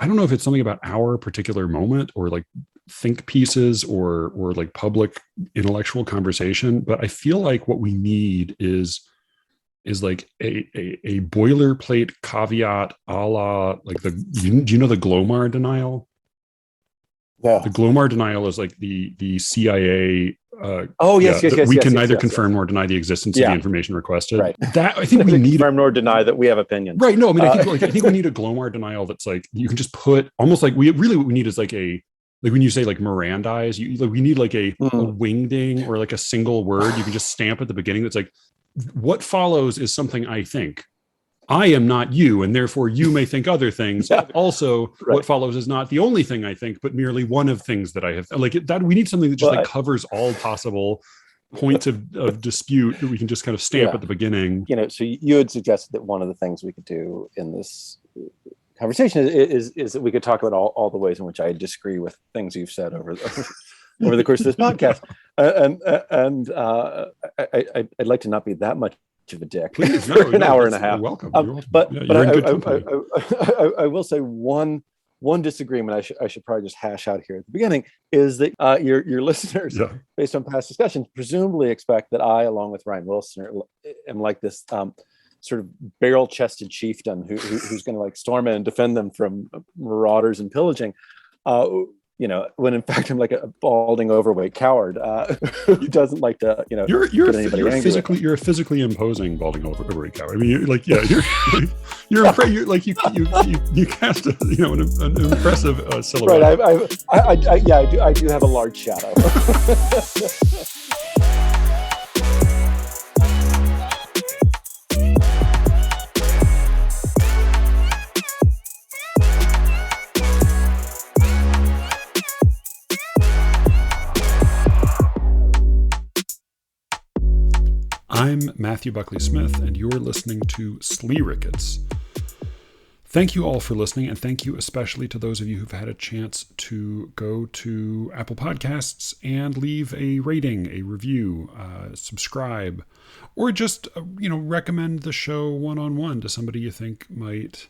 I don't know if it's something about our particular moment or like think pieces or like public intellectual conversation, but I feel like what we need is like a boilerplate caveat a la like do you know the Glomar denial? Yeah. The Glomar denial is like the CIA. Yes. We can neither confirm nor deny the existence of the information requested. Right. That I think we need confirm nor deny that we have opinions. Right. No, I mean, I think we need a Glomar denial that's like you can just put almost like what we need is like a like when you say like Mirandize, we need like a wingding or like a single word you can just stamp at the beginning that's like what follows is something I think. I am not you, and therefore you may think other things. Yeah. Also, what follows is not the only thing I think, but merely one of things that I have. Like that, we need something that just like covers all possible points of dispute that we can just kind of stamp at the beginning. You know, so you had suggested that one of the things we could do in this conversation is that we could talk about all the ways in which I disagree with things you've said over the course of this podcast, and I'd like to not be that much of a dick. Please, for an hour and a half. You're welcome. But I will say one disagreement I should probably just hash out here at the beginning is that your listeners, based on past discussions, presumably expect that I, along with Ryan Wilson, am like this sort of barrel-chested chieftain who's going to like storm in and defend them from marauders and pillaging. You know, when in fact I'm like a balding, overweight coward who doesn't like to, you know, you're a physically imposing balding, overweight coward. I mean, you're you cast an impressive silhouette. Right. I do have a large shadow. I'm Matthew Buckley Smith, and you're listening to SLEERICKETS. Thank you all for listening, and thank you especially to those of you who've had a chance to go to Apple Podcasts and leave a rating, a review, subscribe, or just recommend the show one-on-one to somebody you think might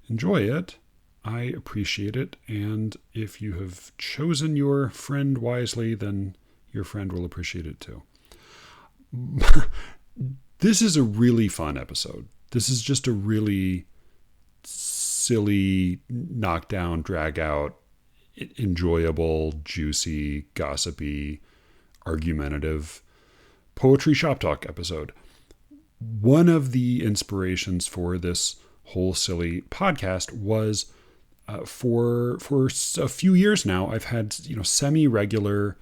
enjoy it. I appreciate it, and if you have chosen your friend wisely, then your friend will appreciate it too. This is a really fun episode. This is just a really silly, knockdown, drag out, enjoyable, juicy, gossipy, argumentative poetry shop talk episode. One of the inspirations for this whole silly podcast was for a few years now, I've had semi-regular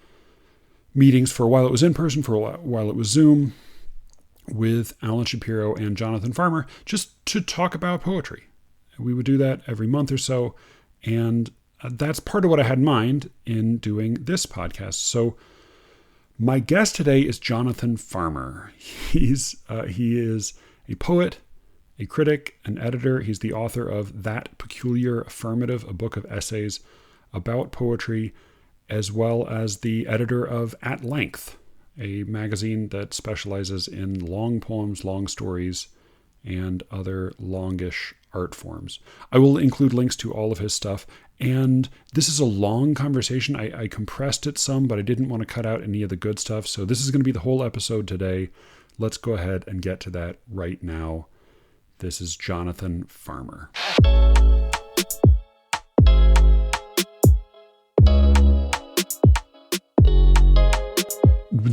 meetings. For a while it was in person, for a while it was Zoom, with Alan Shapiro and Jonathan Farmer, just to talk about poetry. We would do that every month or so, and that's part of what I had in mind in doing this podcast. So my guest today is Jonathan Farmer. He is a poet, a critic, an editor. He's the author of That Peculiar Affirmative, a book of essays about poetry, as well as the editor of At Length, a magazine that specializes in long poems, long stories, and other longish art forms. I will include links to all of his stuff. And this is a long conversation. I compressed it some, but I didn't want to cut out any of the good stuff. So this is going to be the whole episode today. Let's go ahead and get to that right now. This is Jonathan Farmer.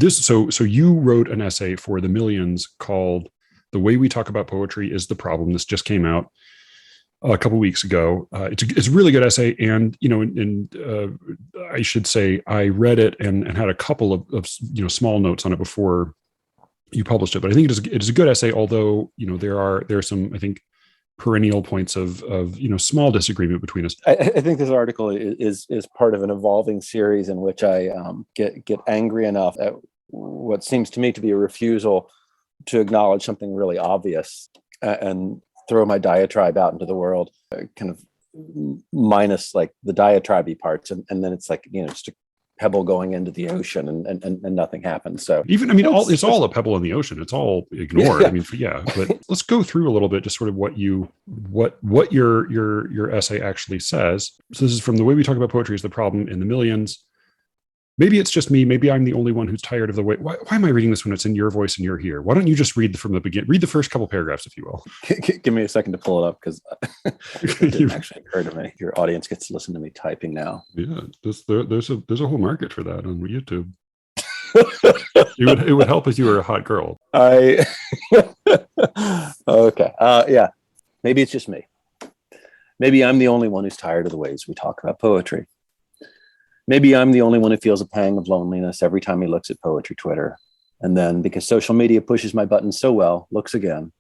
So you wrote an essay for The Millions called "The Way We Talk About Poetry is the Problem." This just came out a couple weeks ago. It's a really good essay, and I should say I read it and had a couple of small notes on it before you published it. But I think it is a good essay, although there are some, I think, perennial points of small disagreement between us. I think this article is part of an evolving series in which I get angry enough at what seems to me to be a refusal to acknowledge something really obvious and throw my diatribe out into the world, kind of minus like the diatribe parts, and then it's like just a pebble going into the ocean and nothing happens. So even, I mean, it's all a pebble in the ocean. It's all ignored. Yeah. I mean, but let's go through a little bit, just sort of what your essay actually says. So this is from The Way We Talk About Poetry is the Problem in the Millions. Maybe it's just me. Maybe I'm the only one who's tired of the way. Why am I reading this when it's in your voice and you're here? Why don't you just read from the beginning? Read the first couple paragraphs, if you will. Give me a second to pull it up, because it didn't actually occur to me. Your audience gets to listen to me typing now. Yeah, there's a whole market for that on YouTube. It would help if you were a hot girl. Okay. Yeah. Maybe it's just me. Maybe I'm the only one who's tired of the ways we talk about poetry. Maybe I'm the only one who feels a pang of loneliness every time he looks at poetry Twitter. And then, because social media pushes my buttons so well, looks again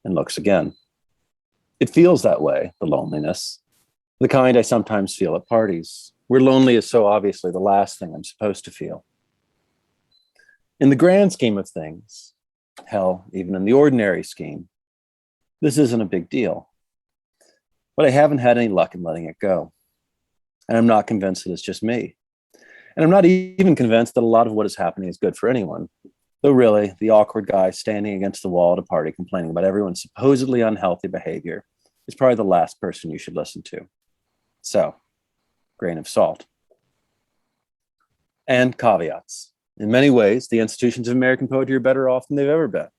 and looks again. It feels that way, the loneliness, the kind I sometimes feel at parties, where lonely is so obviously the last thing I'm supposed to feel. In the grand scheme of things, hell, even in the ordinary scheme, this isn't a big deal. But I haven't had any luck in letting it go. And I'm not convinced that it's just me. And I'm not even convinced that a lot of what is happening is good for anyone. Though really, the awkward guy standing against the wall at a party complaining about everyone's supposedly unhealthy behavior is probably the last person you should listen to. So, grain of salt. And caveats. In many ways, the institutions of American poetry are better off than they've ever been.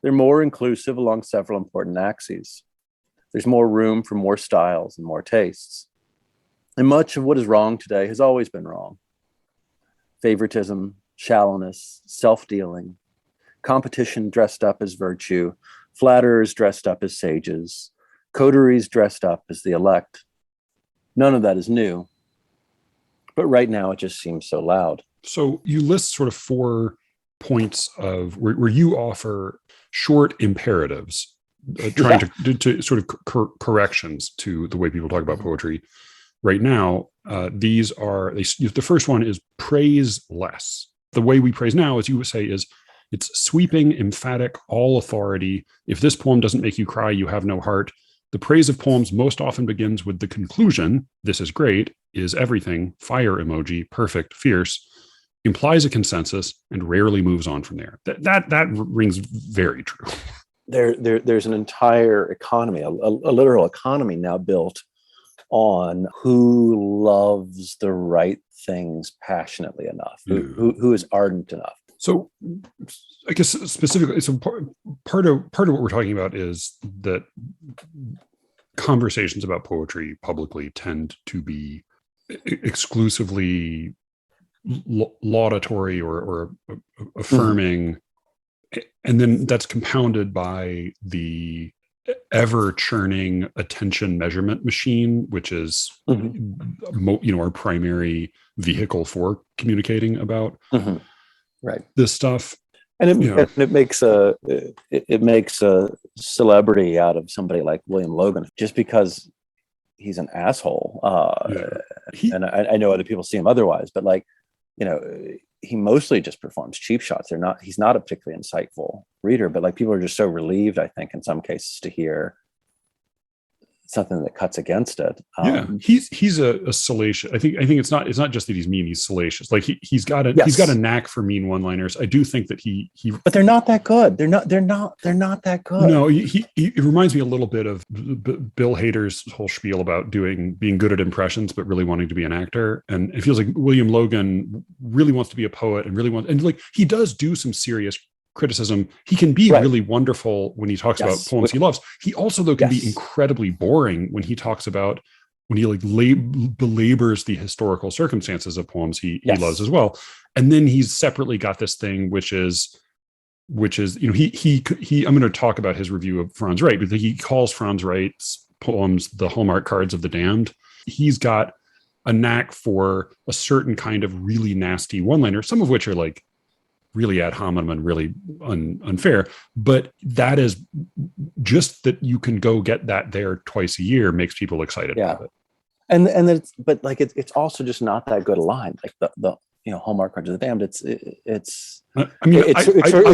They're more inclusive along several important axes. There's more room for more styles and more tastes. And much of what is wrong today has always been wrong. Favoritism, shallowness, self-dealing, competition dressed up as virtue, flatterers dressed up as sages, coteries dressed up as the elect. None of that is new. But right now it just seems so loud. So you list sort of 4 points of where you offer short imperatives, trying to sort of corrections to the way people talk about poetry. Right now, these are, the first one is praise less. The way we praise now, as you would say, is it's sweeping, emphatic, all authority. If this poem doesn't make you cry, you have no heart. The praise of poems most often begins with the conclusion, this is great, is everything, fire emoji, perfect, fierce, implies a consensus, and rarely moves on from there. That rings very true. There's an entire economy, a literal economy now built on who loves the right things passionately enough, who is ardent enough. So I guess specifically, so part of what we're talking about is that conversations about poetry publicly tend to be exclusively laudatory or affirming. And then that's compounded by the ever churning attention measurement machine, which is our primary vehicle for communicating about right this stuff. And it makes a celebrity out of somebody like William Logan just because he's an asshole. And I know other people see him otherwise, but he mostly just performs cheap shots. He's not a particularly insightful reader, but people are just so relieved, I think, in some cases, to hear something that cuts against it. He's a salacious. I think it's not just that he's mean, he's salacious. He's got a knack for mean one-liners. I do think that he but they're not that good. They're not that good. No, it reminds me a little bit of Bill Hader's whole spiel about being good at impressions, but really wanting to be an actor. And it feels like William Logan really wants to be a poet and he does do some serious criticism. He can be really wonderful when he talks about poems he loves. He also, though, can be incredibly boring when he talks about, when he belabors the historical circumstances of poems he loves as well. And then he's separately got this thing, which is I'm going to talk about his review of Franz Wright, but he calls Franz Wright's poems the hallmark cards of the damned. He's got a knack for a certain kind of really nasty one-liner, some of which are really ad hominem and really unfair, but that is just that you can go get that there twice a year makes people excited about it. And it's also just not that good a line. The hallmark cards of the damned. I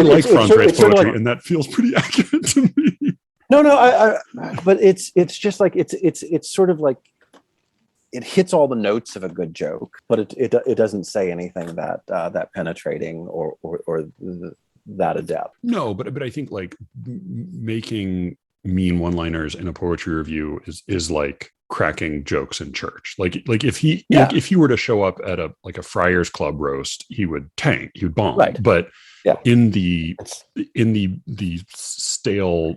like Franz Wright's poetry, and that feels pretty accurate to me. No, but it's just it's sort of like it hits all the notes of a good joke, but it doesn't say anything that penetrating or that adept. No, but I think like making mean one-liners in a poetry review is like cracking jokes in church. Like if he were to show up at a Friars Club roast, he would bomb. Right. But in the stale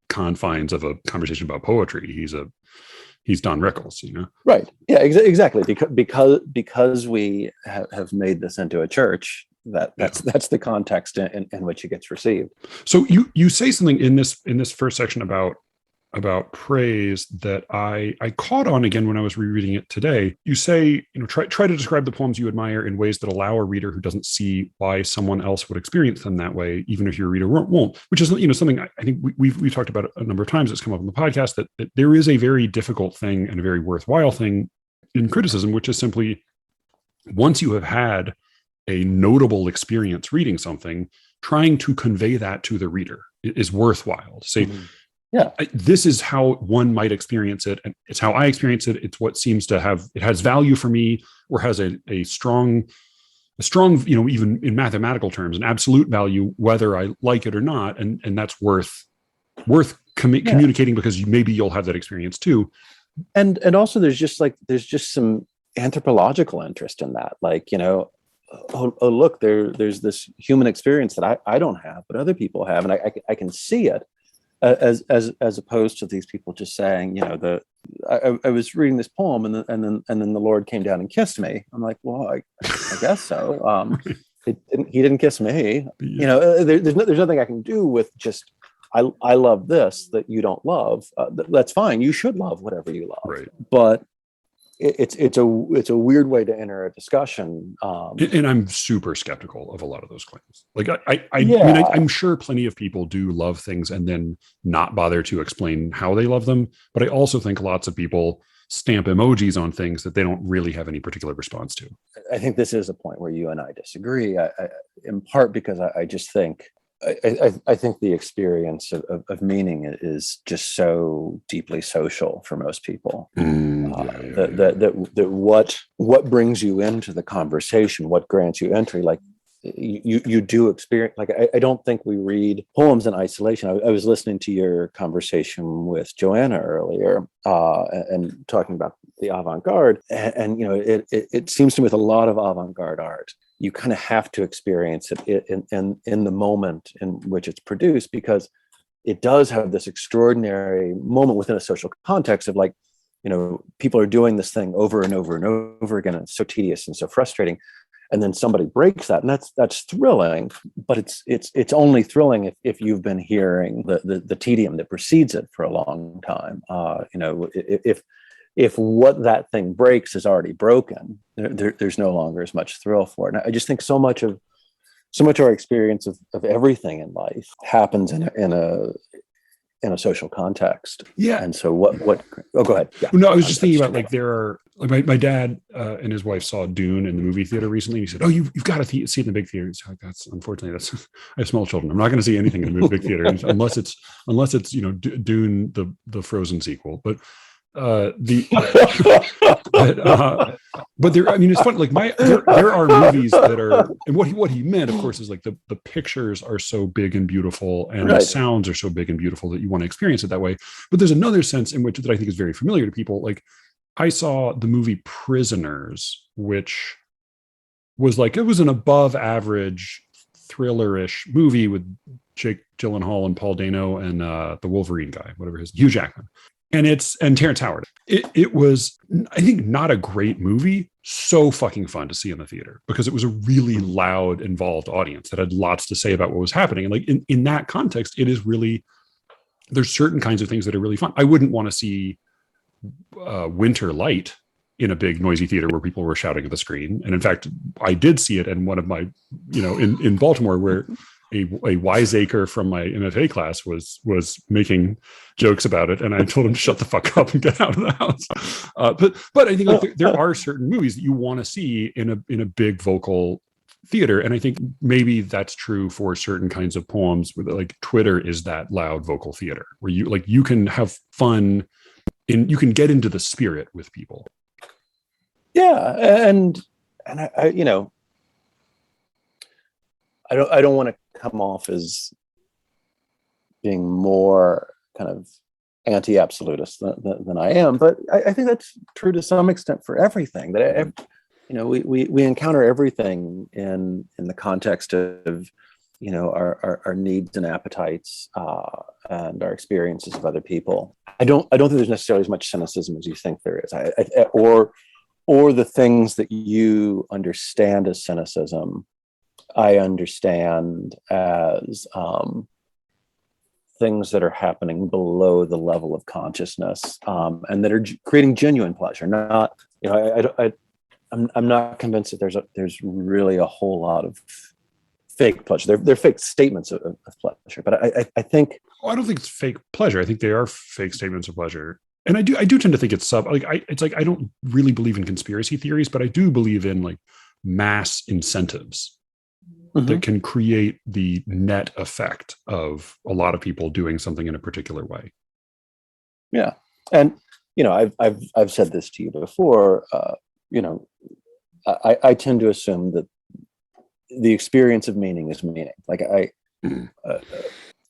confines of a conversation about poetry, he's Don Rickles, you know? Right. Yeah, exactly. Because we have made this into a church, that's the context in which it gets received. So you say something in this first section about praise that I caught on again when I was rereading it today. You say, try to describe the poems you admire in ways that allow a reader who doesn't see why someone else would experience them that way, even if your reader won't. Which is something I think we've talked about a number of times. It's come up on the podcast that there is a very difficult thing and a very worthwhile thing in criticism, which is simply once you have had a notable experience reading something, trying to convey that to the reader is worthwhile. To say, this is how one might experience it, and it's how I experience it. It's what seems to it has value for me, or has a strong, even in mathematical terms, an absolute value, whether I like it or not, and that's worth communicating, because maybe you'll have that experience too. And also there's just some anthropological interest in that, like, oh look, there's this human experience that I don't have, but other people have, and I can see it, as opposed to these people just saying, I was reading this poem and then the Lord came down and kissed me. I'm like, well, I guess so. He didn't kiss me. There's nothing I can do with just I love this that you don't love. That's fine. You should love whatever you love, right? But it's a weird way to enter a discussion, and I'm super skeptical of a lot of those claims. Like I mean, I'm sure plenty of people do love things and then not bother to explain how they love them, but I also think lots of people stamp emojis on things that they don't really have any particular response to. I think this is a point where you and I disagree, in part because I just think I think the experience of meaning is just so deeply social for most people. That what brings you into the conversation, what grants you entry, like you do experience. Like I don't think we read poems in isolation. I was listening to your conversation with Joanna earlier, and talking about the avant-garde, and it seems to me with a lot of avant-garde art, you kind of have to experience it in the moment in which it's produced, because it does have this extraordinary moment within a social context of, like, people are doing this thing over and over and over again. And it's so tedious and so frustrating. And then somebody breaks that, and that's thrilling. But it's only thrilling if you've been hearing the tedium that precedes it for a long time. If what that thing breaks is already broken, there's no longer as much thrill for it. And I just think so much of our experience of everything in life happens in a social context. Yeah. And so what oh, go ahead. Yeah. No, I was just thinking about, like, there are, like, my dad and his wife saw Dune in the movie theater recently. He said, "Oh, you've got to see it in the big theater." So, like, unfortunately, I have small children. I'm not going to see anything in the big theater unless it's Dune, the Frozen sequel. But but there, I mean, it's funny, like, there are movies that are, and what he meant, of course, is like the pictures are so big and beautiful, and the sounds are so big and beautiful that you want to experience it that way. But there's another sense in which that I think is very familiar to people. Like, I saw the movie Prisoners, which was like, it was an above average thriller-ish movie with Jake Gyllenhaal and Paul Dano and the Wolverine guy, whatever his, Hugh Jackman. And Terrence Howard. It was, I think, not a great movie, so fucking fun to see in the theater, because it was a really loud, involved audience that had lots to say about what was happening. And, like, in that context, it is really, there's certain kinds of things that are really fun. I wouldn't want to see Winter Light in a big noisy theater where people were shouting at the screen. And in fact, I did see it in one of my, in Baltimore, where a wiseacre from my MFA class was making jokes about it, and I told him to shut the fuck up and get out of the house. But I think, like, there are certain movies that you want to see in a big vocal theater, and I think maybe that's true for certain kinds of poems. Where, like, Twitter is that loud vocal theater where you can have fun and you can get into the spirit with people. Yeah, and I you know, I don't want to come off as being more kind of anti-absolutist than I am, but I think that's true to some extent for everything. That you know, we encounter everything in the context of, you know, our needs and appetites and our experiences of other people. I don't think there's necessarily as much cynicism as you think there is, or the things that you understand as cynicism, I understand as things that are happening below the level of consciousness, and that are creating genuine pleasure. Not, you know, I'm not convinced that there's really a whole lot of fake pleasure. They're fake statements of pleasure, but I think. Oh, I don't think it's fake pleasure. I think they are fake statements of pleasure, and I do tend to think it's it's like I don't really believe in conspiracy theories, but I do believe in like mass incentives that can create the net effect of a lot of people doing something in a particular way. Yeah, and you know, I've said this to you before. You know, I tend to assume that the experience of meaning is meaning. Like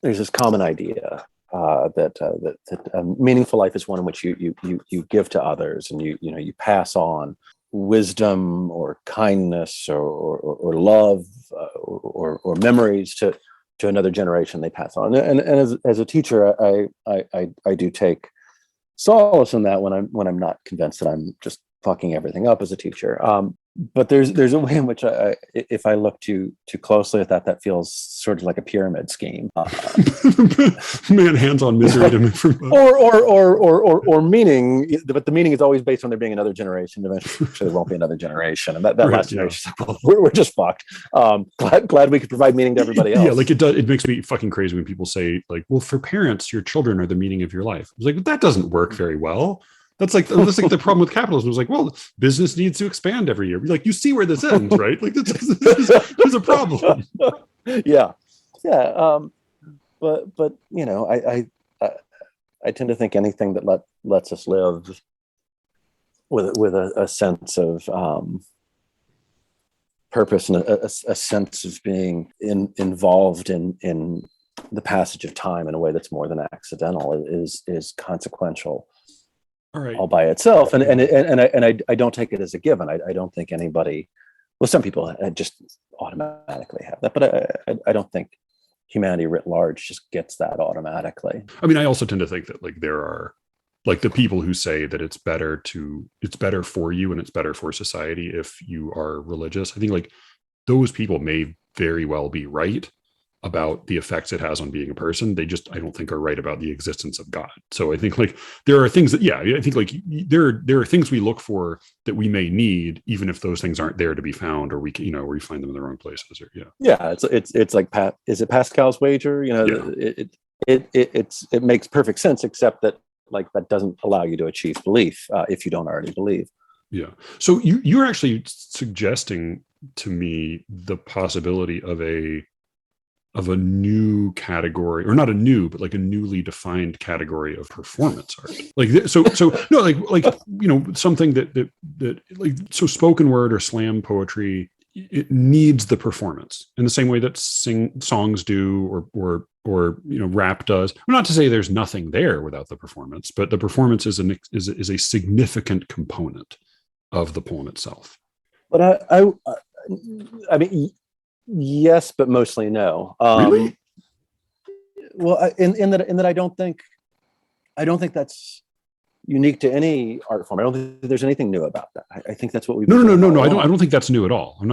there's this common idea that a meaningful life is one in which you give to others, and you pass on wisdom or kindness or love or memories to another generation. They pass on, and as a teacher, I do take solace in that when I'm not convinced that I'm just fucking everything up as a teacher. But there's a way in which if I look too closely at that feels sort of like a pyramid scheme. Man, hands on misery to me. Or meaning, but the meaning is always based on there being another generation. Eventually, there won't be another generation, and that last generation, we're just fucked. Glad we could provide meaning to everybody else. Yeah, like it does. It makes me fucking crazy when people say like, "Well, for parents, your children are the meaning of your life." It's like that doesn't work very well. That's like the problem with capitalism. It's like, well, business needs to expand every year. Like, you see where this ends, right? Like, there's a problem. Yeah. But you know, I tend to think anything that lets us live with a sense of purpose and a sense of being involved in the passage of time in a way that's more than accidental is consequential. All by itself, and I don't take it as a given. I don't think anybody. Well, some people just automatically have that, but I don't think humanity writ large just gets that automatically. I mean, I also tend to think that like there are like the people who say that it's better for you and it's better for society if you are religious. I think like those people may very well be right about the effects it has on being a person. They just, I don't think, are right about the existence of God. So I think like there are things that, I think like there are things we look for that we may need, even if those things aren't there to be found, or we can, or we find them in the wrong places. Or it's like is it Pascal's wager? It makes perfect sense, except that like that doesn't allow you to achieve belief if you don't already believe. Yeah. So you're actually suggesting to me the possibility of a new category, or not a new, but like a newly defined category of performance art. Like, so no, like, something that like, so spoken word or slam poetry, it needs the performance in the same way that songs do, or rap does. Not to say there's nothing there without the performance, but the performance is a significant component of the poem itself. But I mean, yes, but mostly no. Really? Well, in that I don't think that's unique to any art form. I don't think there's anything new about that. I think that's what we've. No. I don't think that's new at all. I'm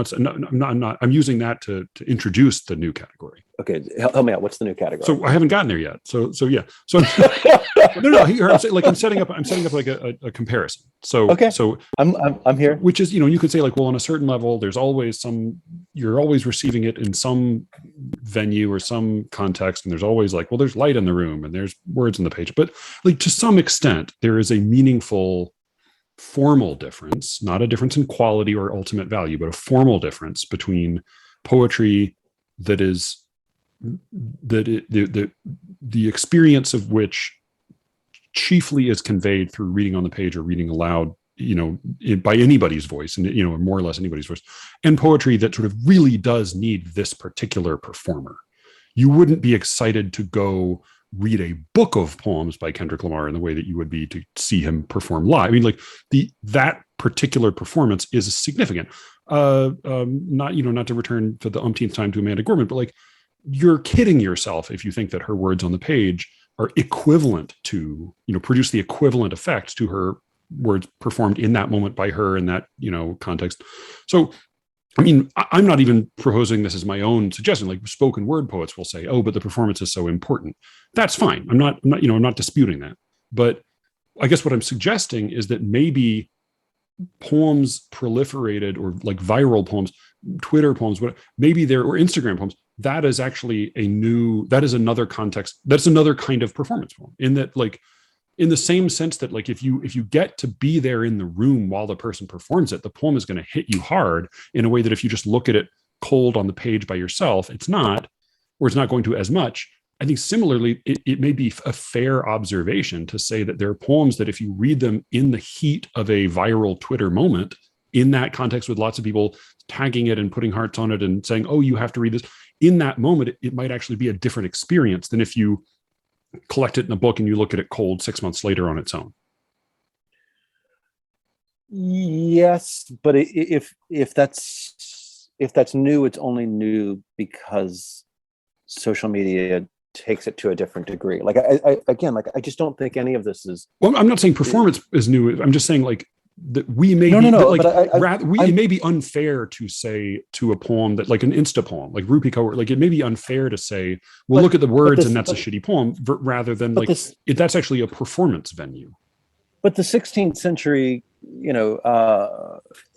not. I'm using that to introduce the new category. Okay, help me out. What's the new category? So I haven't gotten there yet. So yeah. So no. Here, I'm setting up like a comparison. So okay. So I'm here. Which is, you could say like, well, on a certain level, there's always you're always receiving it in some venue or some context, and there's always like, well, there's light in the room and there's words on the page, but like to some extent, there is a meaningful formal difference, not a difference in quality or ultimate value, but a formal difference between poetry that is the experience of which chiefly is conveyed through reading on the page or reading aloud by anybody's voice, and more or less anybody's voice, and poetry that sort of really does need this particular performer. You wouldn't be excited to go read a book of poems by Kendrick Lamar in the way that you would be to see him perform live. I mean, like that particular performance is significant. Not to return for the umpteenth time to Amanda Gorman, but like, you're kidding yourself if you think that her words on the page are equivalent to, produce the equivalent effect to her words performed in that moment by her in that, context. So, I mean, I'm not even proposing this as my own suggestion. Like, spoken word poets will say, "Oh, but the performance is so important." That's fine. I'm not disputing that. But I guess what I'm suggesting is that maybe poems proliferated, or like viral poems, Twitter poems, or Instagram poems, that is actually that is another context. That's another kind of performance poem, in that, like, in the same sense that, like, if you get to be there in the room while the person performs it, the poem is going to hit you hard in a way that if you just look at it cold on the page by yourself, it's not going to as much. I think similarly, it may be a fair observation to say that there are poems that if you read them in the heat of a viral Twitter moment, in that context with lots of people tagging it and putting hearts on it and saying, "Oh, you have to read this," in that moment, it might actually be a different experience than if you collect it in a book and you look at it cold 6 months later on its own. Yes, but if that's new, it's only new because social media takes it to a different degree. Like, I just don't think any of this is. Well, I'm not saying performance is new. I'm just saying, like, that we may it may be unfair to say to a poem that, like an Insta poem, like Rupi Kaur, like, it may be unfair to say, well, look at the words and that's a shitty poem, rather than like that's actually a performance venue. But the 16th century,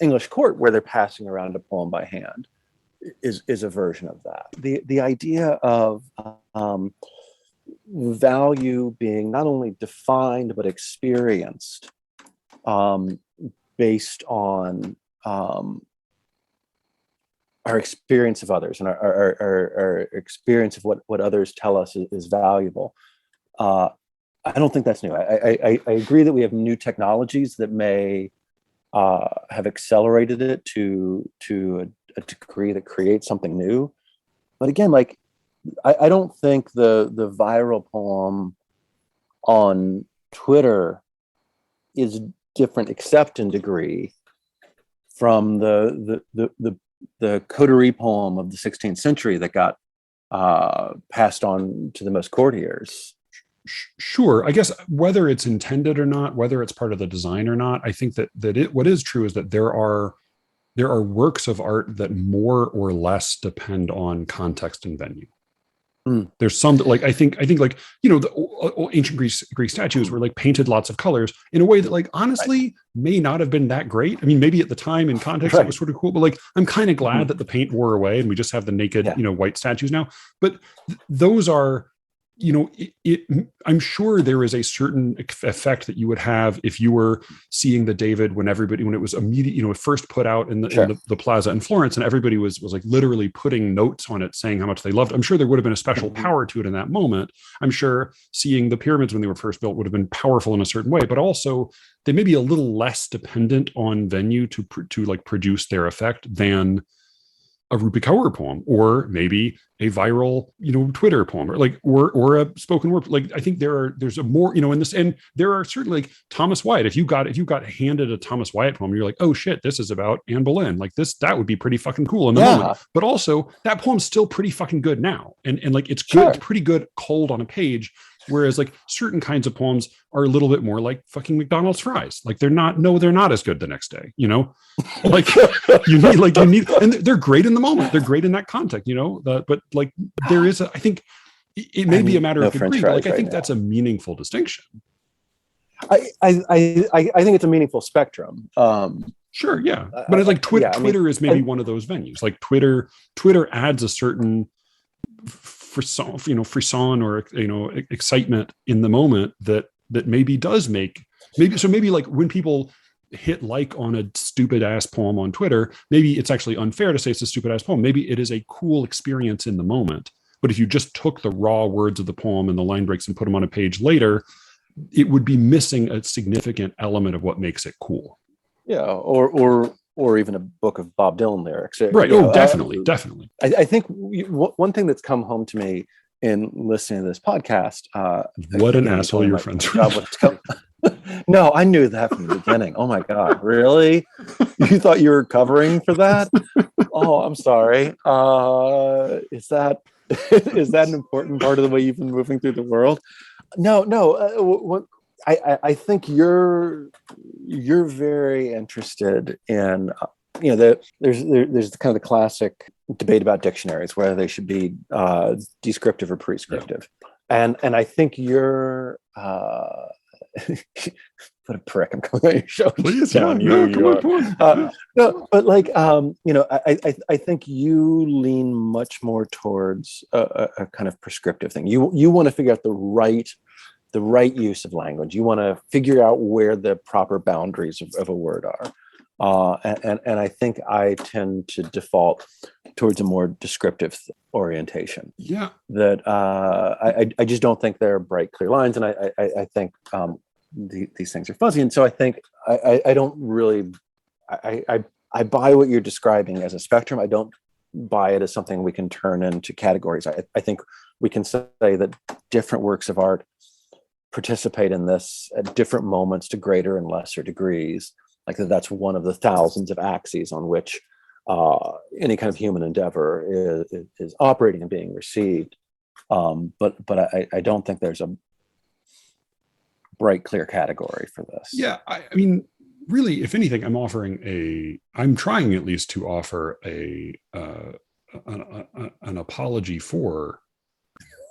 English court, where they're passing around a poem by hand, is a version of that. The idea of value being not only defined but experienced based on our experience of others and our experience of what others tell us is valuable. I don't think that's new. I agree that we have new technologies that may have accelerated it to a degree that creates something new. But again, like, I don't think the viral poem on Twitter is different, except in degree, from the coterie poem of the 16th century that got passed on to the most courtiers. Sure. I guess whether it's intended or not, whether it's part of the design or not, I think what is true is that there are works of art that more or less depend on context and venue. There's some that, like, I think like, the ancient Greek statues were like painted lots of colors in a way that, like, honestly may not have been that great. I mean, maybe at the time in context it was sort of cool, but like, I'm kind of glad that the paint wore away and we just have the naked, white statues now. But those are, I'm sure there is a certain effect that you would have if you were seeing the David when it was immediate, first put out in the plaza in Florence, and everybody was like literally putting notes on it saying how much they loved it. I'm sure there would have been a special power to it in that moment. I'm sure seeing the pyramids when they were first built would have been powerful in a certain way, but also they may be a little less dependent on venue to like produce their effect than a Rupi Kaur poem, or maybe a viral, Twitter poem, or a spoken word. Like, I think there's a more, in this, and there are certainly, like, Thomas Wyatt. If you got handed a Thomas Wyatt poem, you're like, oh shit, this is about Anne Boleyn. Like, that would be pretty fucking cool in the moment. But also, that poem's still pretty fucking good now, and like, it's good, it's pretty good cold on a page. Whereas, like, certain kinds of poems are a little bit more like fucking McDonald's fries. Like, they're not as good the next day, like you need, and they're great in the moment. They're great in that context, but like, there is I think it may be a matter of degree, but, like, I think that's a meaningful distinction. I think it's a meaningful spectrum. Sure. Yeah. But it's like Twitter is maybe one of those venues. Like, Twitter adds a certain frisson or excitement in the moment that maybe does make maybe like when people hit like on a stupid ass poem on Twitter, maybe it's actually unfair to say it's a stupid ass poem. Maybe it is a cool experience in the moment. But if you just took the raw words of the poem and the line breaks and put them on a page later, it would be missing a significant element of what makes it cool. Yeah, or even a book of Bob Dylan lyrics. Right. Oh, definitely. I think one thing that's come home to me in listening to this podcast. What an asshole your friends were. No, I knew that from the beginning. Oh my God, really? You thought you were covering for that? Oh, I'm sorry. Is that an important part of the way you've been moving through the world? No. I think you're very interested in there's kind of the classic debate about dictionaries, whether they should be descriptive or prescriptive, and I think you're what a prick. I'm coming on your show. Please, come on. No, but like I think you lean much more towards a kind of prescriptive thing. You want to figure out the right use of language. You want to figure out where the proper boundaries of a word are. And I think I tend to default towards a more descriptive orientation. Yeah. That I just don't think there are bright, clear lines. And I think these things are fuzzy. And so I think I don't really, I buy what you're describing as a spectrum. I don't buy it as something we can turn into categories. I think we can say that different works of art participate in this at different moments to greater and lesser degrees. Like that's one of the thousands of axes on which any kind of human endeavor is operating and being received. But I don't think there's a bright, clear category for this. Yeah, I mean, really, if anything, I'm trying at least to offer an apology for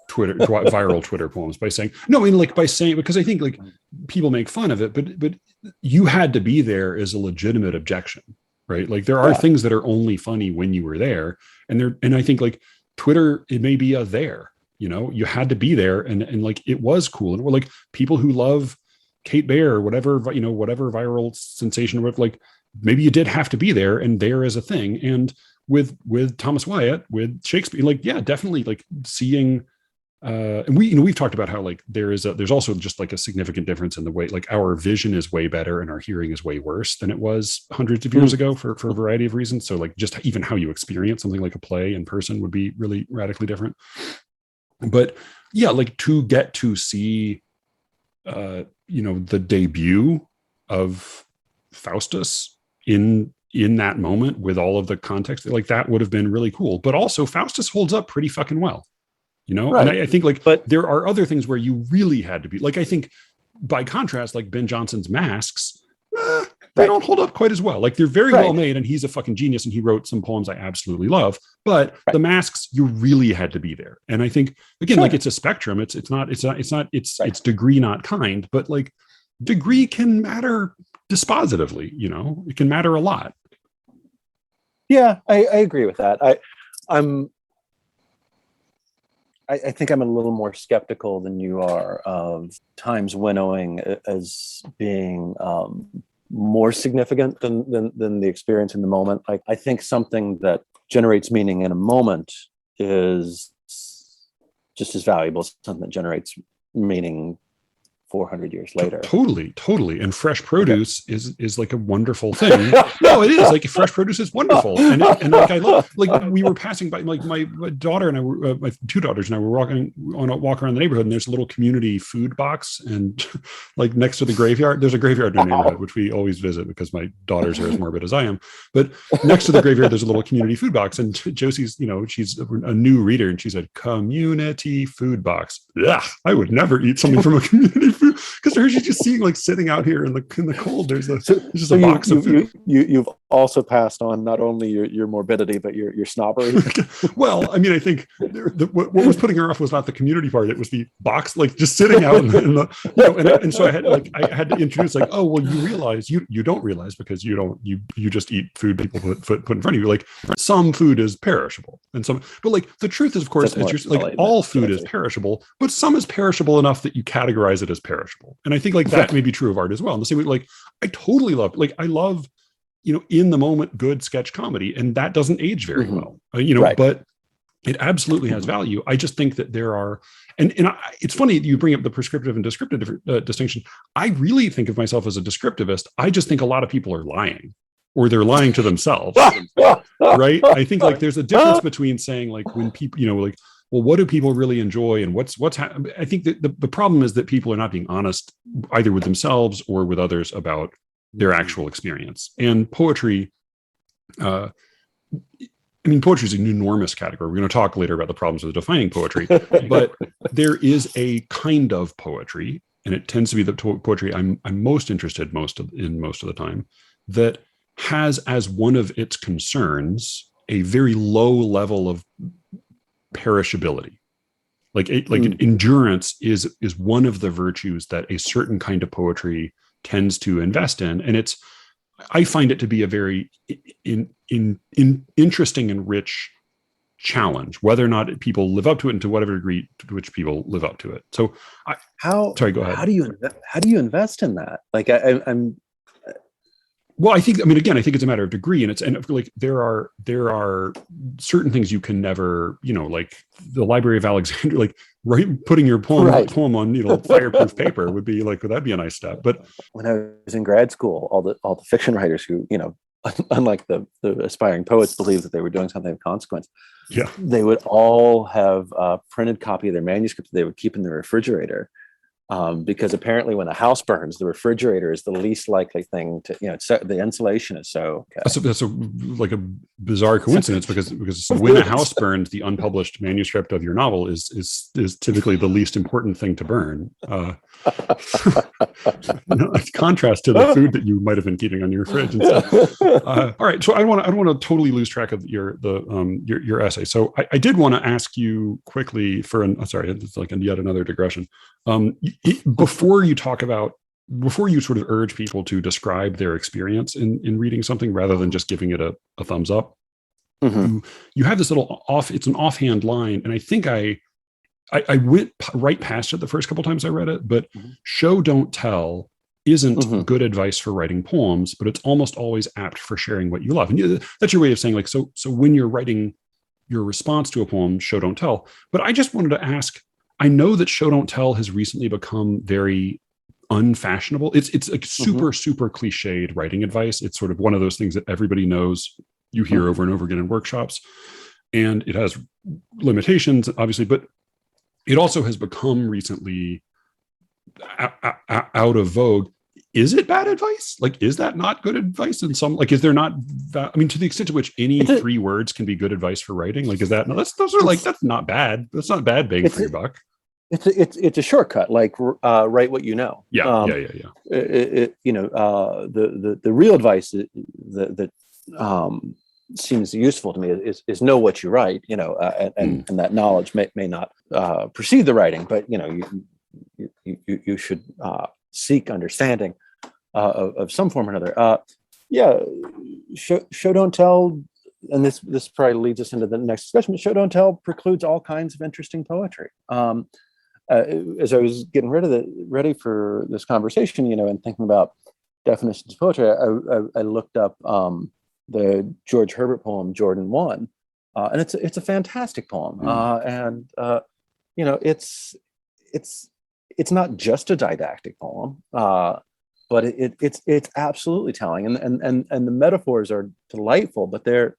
Twitter viral Twitter poems by saying because I think like people make fun of it, but you had to be there is a legitimate objection, right? Like there are things that are only funny when you were there, and I think like Twitter, it may be there, you had to be there, and like it was cool, and we're like people who love Kate Bear or whatever viral sensation, like maybe you did have to be there, and there is a thing, and with Thomas Wyatt, with Shakespeare, like definitely like seeing. And we've talked about how like there's also just like a significant difference in the way like our vision is way better and our hearing is way worse than it was hundreds of years ago for a variety of reasons. So like just even how you experience something like a play in person would be really radically different. But yeah, like to get to see the debut of Faustus in that moment with all of the context, like that would have been really cool. But also Faustus holds up pretty fucking well. Right. And I think like, but there are other things where you really had to be like, I think by contrast, like Ben Jonson's masks, they don't hold up quite as well. Like they're very well made and he's a fucking genius and he wrote some poems I absolutely love, but the masks, you really had to be there. And I think again, like it's a spectrum. It's degree, not kind, but like degree can matter dispositively, it can matter a lot. Yeah, I agree with that. I think I'm a little more skeptical than you are of times winnowing as being more significant than the experience in the moment. Like I think something that generates meaning in a moment is just as valuable as something that generates meaning 400 years later. Totally. And fresh produce is like a wonderful thing. No, it is like fresh produce is wonderful. And like I love, like we were passing by, like my daughter and I were, my two daughters and I were walking on a walk around the neighborhood, and there's a little community food box, and like next to the graveyard, there's a graveyard in the neighborhood, which we always visit because my daughters are as morbid as I am. But next to the graveyard, there's a little community food box, and Josie's, she's a new reader, and she said, "Community food box." Yeah, I would never eat something from a community food, because she's just seeing like sitting out here in the cold. There's just a box of food. You've also passed on not only your morbidity but your snobbery. Well, I mean, I think what was putting her off was not the community part; it was the box, like just sitting out in the and so I had to introduce like, oh well, you realize you don't realize because you just eat food people put in front of you. Like some food is perishable, and but like the truth is, of course, all food is perishable, but some is perishable enough that you categorize it as perishable. And I think like that may be true of art as well. In the same way, like I totally love, like I love, in the moment, good sketch comedy, and that doesn't age very well, but it absolutely has value. I just think that there are it's funny you bring up the prescriptive and descriptive distinction. I really think of myself as a descriptivist. I just think a lot of people are lying, or they're lying to themselves, right? I think like there's a difference between saying like when people, like, well, what do people really enjoy, and what's happening? I think that the problem is that people are not being honest either with themselves or with others about their actual experience. And poetry, poetry is an enormous category. We're going to talk later about the problems with defining poetry, but there is a kind of poetry, and it tends to be the poetry I'm most interested most of the time, that has as one of its concerns a very low level of perishability. Like endurance is one of the virtues that a certain kind of poetry tends to invest in, and I find it to be a very interesting and rich challenge, whether or not people live up to it, and to whatever degree to which people live up to it. So, sorry, go ahead. How do you invest in that? Like, I'm. Well, I think it's a matter of degree, and like there are certain things you can never, like the Library of Alexandria, like putting your poem on fireproof paper would be like, that'd be a nice step. But when I was in grad school, all the fiction writers who, unlike the aspiring poets, believed that they were doing something of consequence. Yeah, they would all have a printed copy of their manuscript that they would keep in the refrigerator. Because apparently when a house burns, the refrigerator is the least likely thing to, the insulation is so. Okay. That's like a bizarre coincidence because when a house burns, the unpublished manuscript of your novel is typically the least important thing to burn. Contrast to the food that you might have been keeping on your fridge. And stuff. All right, so I don't want to totally lose track of your essay. So I did want to ask you quickly it's like yet another digression. Before you sort of urge people to describe their experience in reading something rather than just giving it a thumbs up, you have this little it's an offhand line, and I think I went right past it the first couple times I read it, but show don't tell isn't good advice for writing poems, but it's almost always apt for sharing what you love. And that's your way of saying like, so when you're writing your response to a poem, show don't tell. But I just wanted to ask, I know that show don't tell has recently become very unfashionable. It's like super cliched writing advice. It's sort of one of those things that everybody knows, you hear over and over again in workshops, and it has limitations, obviously, but it also has become recently out of vogue. Is it bad advice? Like, is that not good advice in some, like, is there not, to the extent to which any three words can be good advice for writing, like, is that, that's not bad. That's not bad bang for your buck. It's a shortcut, like write what you know. Yeah. The real advice that seems useful to me is know what you write, and that knowledge may not precede the writing, but you should seek understanding of some form or another. Show don't tell, and this probably leads us into the next discussion. But show don't tell precludes all kinds of interesting poetry. As I was getting ready for this conversation, and thinking about definitions of poetry, I looked up the George Herbert poem Jordan 1, and it's a fantastic poem, and it's not just a didactic poem, but it's absolutely telling, and the metaphors are delightful, but they're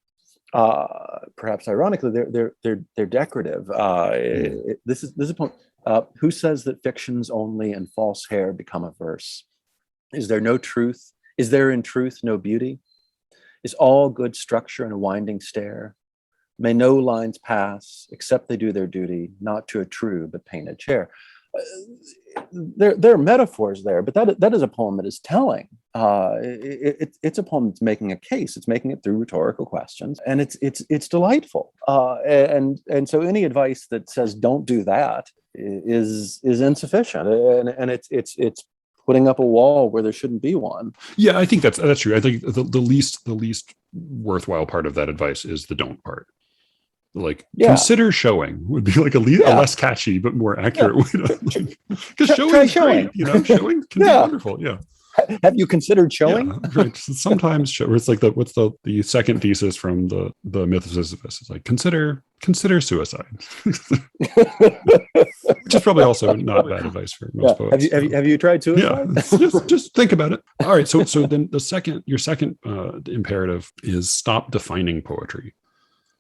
perhaps ironically they're decorative. This is a poem. Who says that fictions only and false hair become a verse? Is there no truth? Is there in truth no beauty? Is all good structure in a winding stair? May no lines pass except they do their duty, not to a true but painted chair. There are metaphors there, but that is a poem that is telling. It's a poem that's making a case. It's making it through rhetorical questions, and it's delightful. And so any advice that says don't do that is insufficient, and it's putting up a wall where there shouldn't be one. Yeah, I think that's true. I think the least worthwhile part of that advice is the don't part. Like, consider showing would be like a less catchy but more accurate way to, because showing is great, showing can be wonderful. Have you considered showing? Yeah, right. Sometimes show, it's like what's the second thesis from the myth of Sisyphus? It's like consider suicide, which is probably also not bad advice for most poets. Have you tried suicide? Yeah, just think about it. All right, so then your second imperative is stop defining poetry.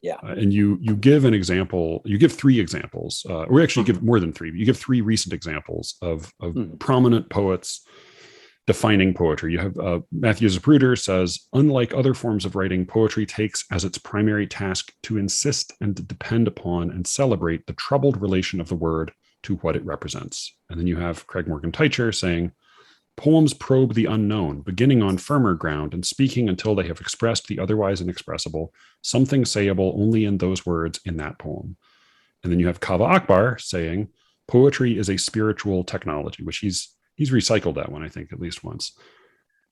Yeah, and you give an example. You give three examples, or actually give more than three. You give three recent examples of prominent poets defining poetry. You have Matthew Zapruder says, unlike other forms of writing, poetry takes as its primary task to insist and to depend upon and celebrate the troubled relation of the word to what it represents. And then you have Craig Morgan Teicher saying, poems probe the unknown, beginning on firmer ground and speaking until they have expressed the otherwise inexpressible, something sayable only in those words in that poem. And then you have Kaveh Akbar saying, poetry is a spiritual technology, which he's recycled that one, I think, at least once.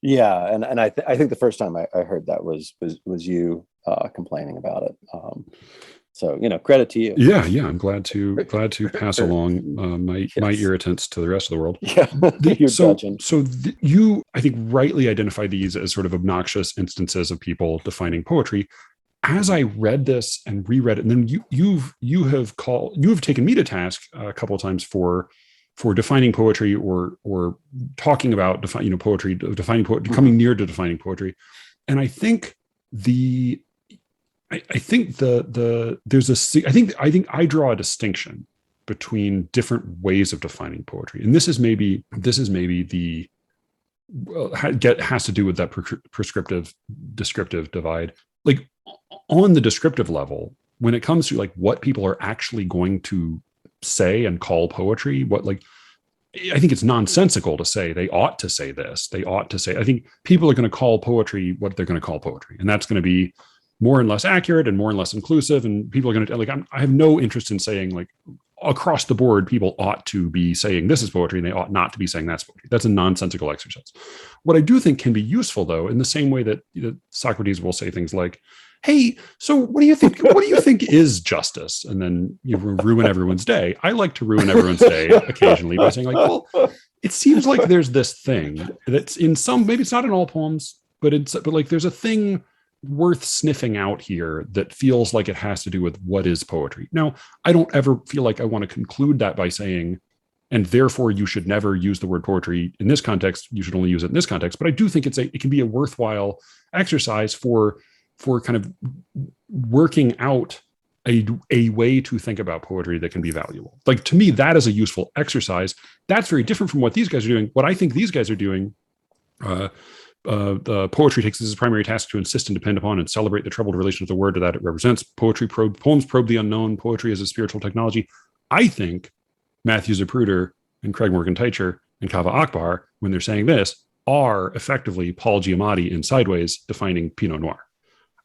Yeah, and I think the first time I heard that was you complaining about it. So credit to you. Yeah, I'm glad to pass along my irritants to the rest of the world. Yeah, you I think rightly identify these as sort of obnoxious instances of people defining poetry. As I read this and reread it, and then you have taken me to task a couple of times for defining poetry or talking about poetry, defining poetry, coming near to defining poetry. And I think I think I draw a distinction between different ways of defining poetry. And this is maybe has to do with that prescriptive descriptive divide. Like on the descriptive level, when it comes to like what people are actually going to say and call poetry, I think it's nonsensical to say they ought to say this. They ought to say, I think people are going to call poetry what they're going to call poetry. And that's going to be more and less accurate and more and less inclusive. And people are going to I have no interest in saying like across the board, people ought to be saying this is poetry and they ought not to be saying that's poetry. That's a nonsensical exercise. What I do think can be useful though, in the same way that Socrates will say things like, hey, so what do you think? What do you think is justice? And then you ruin everyone's day. I like to ruin everyone's day occasionally by saying like, well, it seems like there's this thing that's in some, maybe it's not in all poems, but like there's a thing worth sniffing out here that feels like it has to do with what is poetry. Now, I don't ever feel like I want to conclude that by saying, and therefore you should never use the word poetry in this context. You should only use it in this context. But I do think it can be a worthwhile exercise for kind of working out a way to think about poetry that can be valuable. Like to me, that is a useful exercise. That's very different from what these guys are doing. What I think these guys are doing, the poetry takes as its primary task to insist and depend upon and celebrate the troubled relation of the word that it represents. Poems probe the unknown. Poetry is a spiritual technology. I think Matthew Zapruder and Craig Morgan Teicher and Kaveh Akbar, when they're saying this, are effectively Paul Giamatti in Sideways defining Pinot Noir.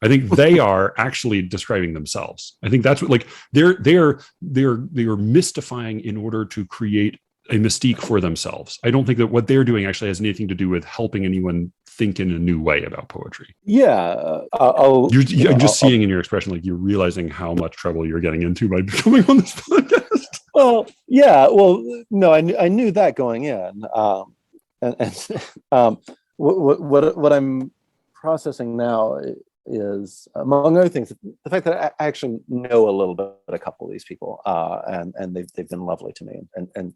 I think they are actually describing themselves. I think that's what they're mystifying in order to create a mystique for themselves. I don't think that what they're doing actually has anything to do with helping anyone think in a new way about poetry. Yeah. I'm just seeing in your expression, like you're realizing how much trouble you're getting into by coming on this podcast. Well, yeah. Well, no, I knew that going in. What I'm processing now is, among other things, the fact that I actually know a little bit a couple of these people, and they've been lovely to me, and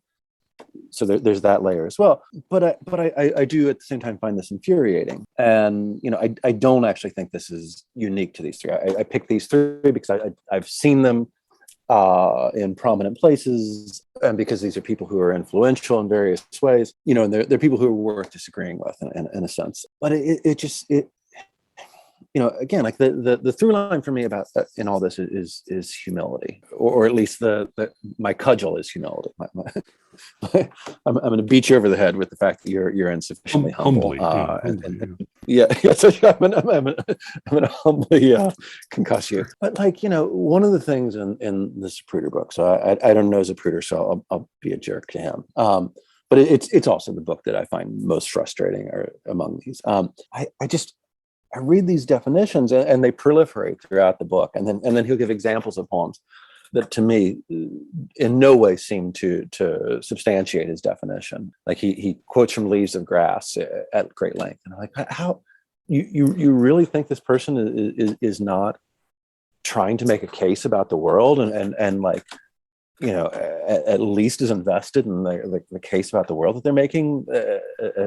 so there's that layer as well. But I do at the same time find this infuriating, and I don't actually think this is unique to these three. I picked these three because I've seen them in prominent places, and because these are people who are influential in various ways, and they're people who are worth disagreeing with in a sense. But it just again, like the through line for me about in all this is humility, or at least my cudgel is humility. I'm going to beat you over the head with the fact that you're insufficiently humble. So I'm going to humbly concuss you. But one of the things in the Zapruder book, so I don't know Zapruder, so I'll be a jerk to him. But it's also the book that I find most frustrating among these. I read these definitions and they proliferate throughout the book, and then he'll give examples of poems. that to me in no way seem to substantiate his definition. Like he quotes from Leaves of Grass at great length, and I'm like, how you really think this person is not trying to make a case about the world and like, you know, at least as invested in the case about the world that they're making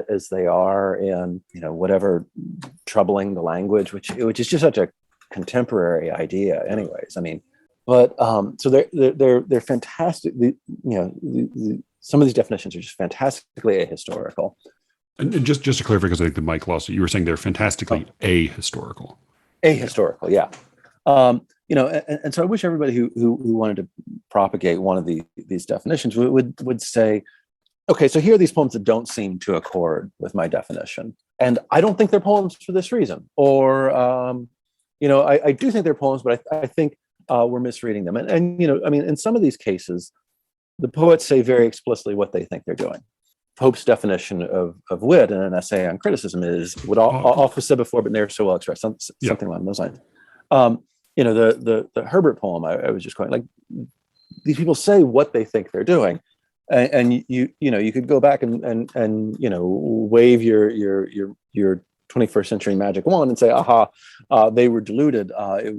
as they are in, you know, whatever troubling the language, which is just such a contemporary idea anyways. I mean, but so they're fantastic. Some of these definitions are just fantastically ahistorical. And just to clarify, because I think the Mike lost it, you were saying they're fantastically ahistorical. Ahistorical, yeah. You know, and so I wish everybody who wanted to propagate one of these definitions would say, okay, so here are these poems that don't seem to accord with my definition, and I don't think they're poems for this reason, or you know, I do think they're poems, but I think we're misreading them. And you know, I mean, in some of these cases, the poets say very explicitly what they think they're doing. Pope's definition of wit in an essay on criticism is what oft was said before, but never so well expressed, something along those lines. You know, the Herbert poem I was just going, like, these people say what they think they're doing, and you know, you could go back and you know, wave your 21st century magic wand and say, aha, they were deluded.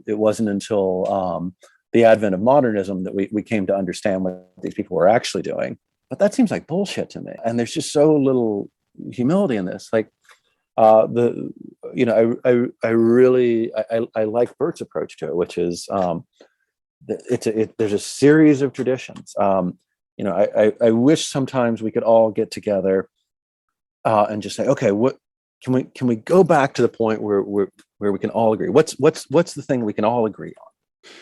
It wasn't until the advent of modernism that we came to understand what these people were actually doing. But that seems like bullshit to me. And there's just so little humility in this. Like, you know, I really like Burt's approach to it, which is there's a series of traditions. You know, I wish sometimes we could all get together and just say, okay, what can we go back to the point where we can all agree? What's the thing we can all agree on?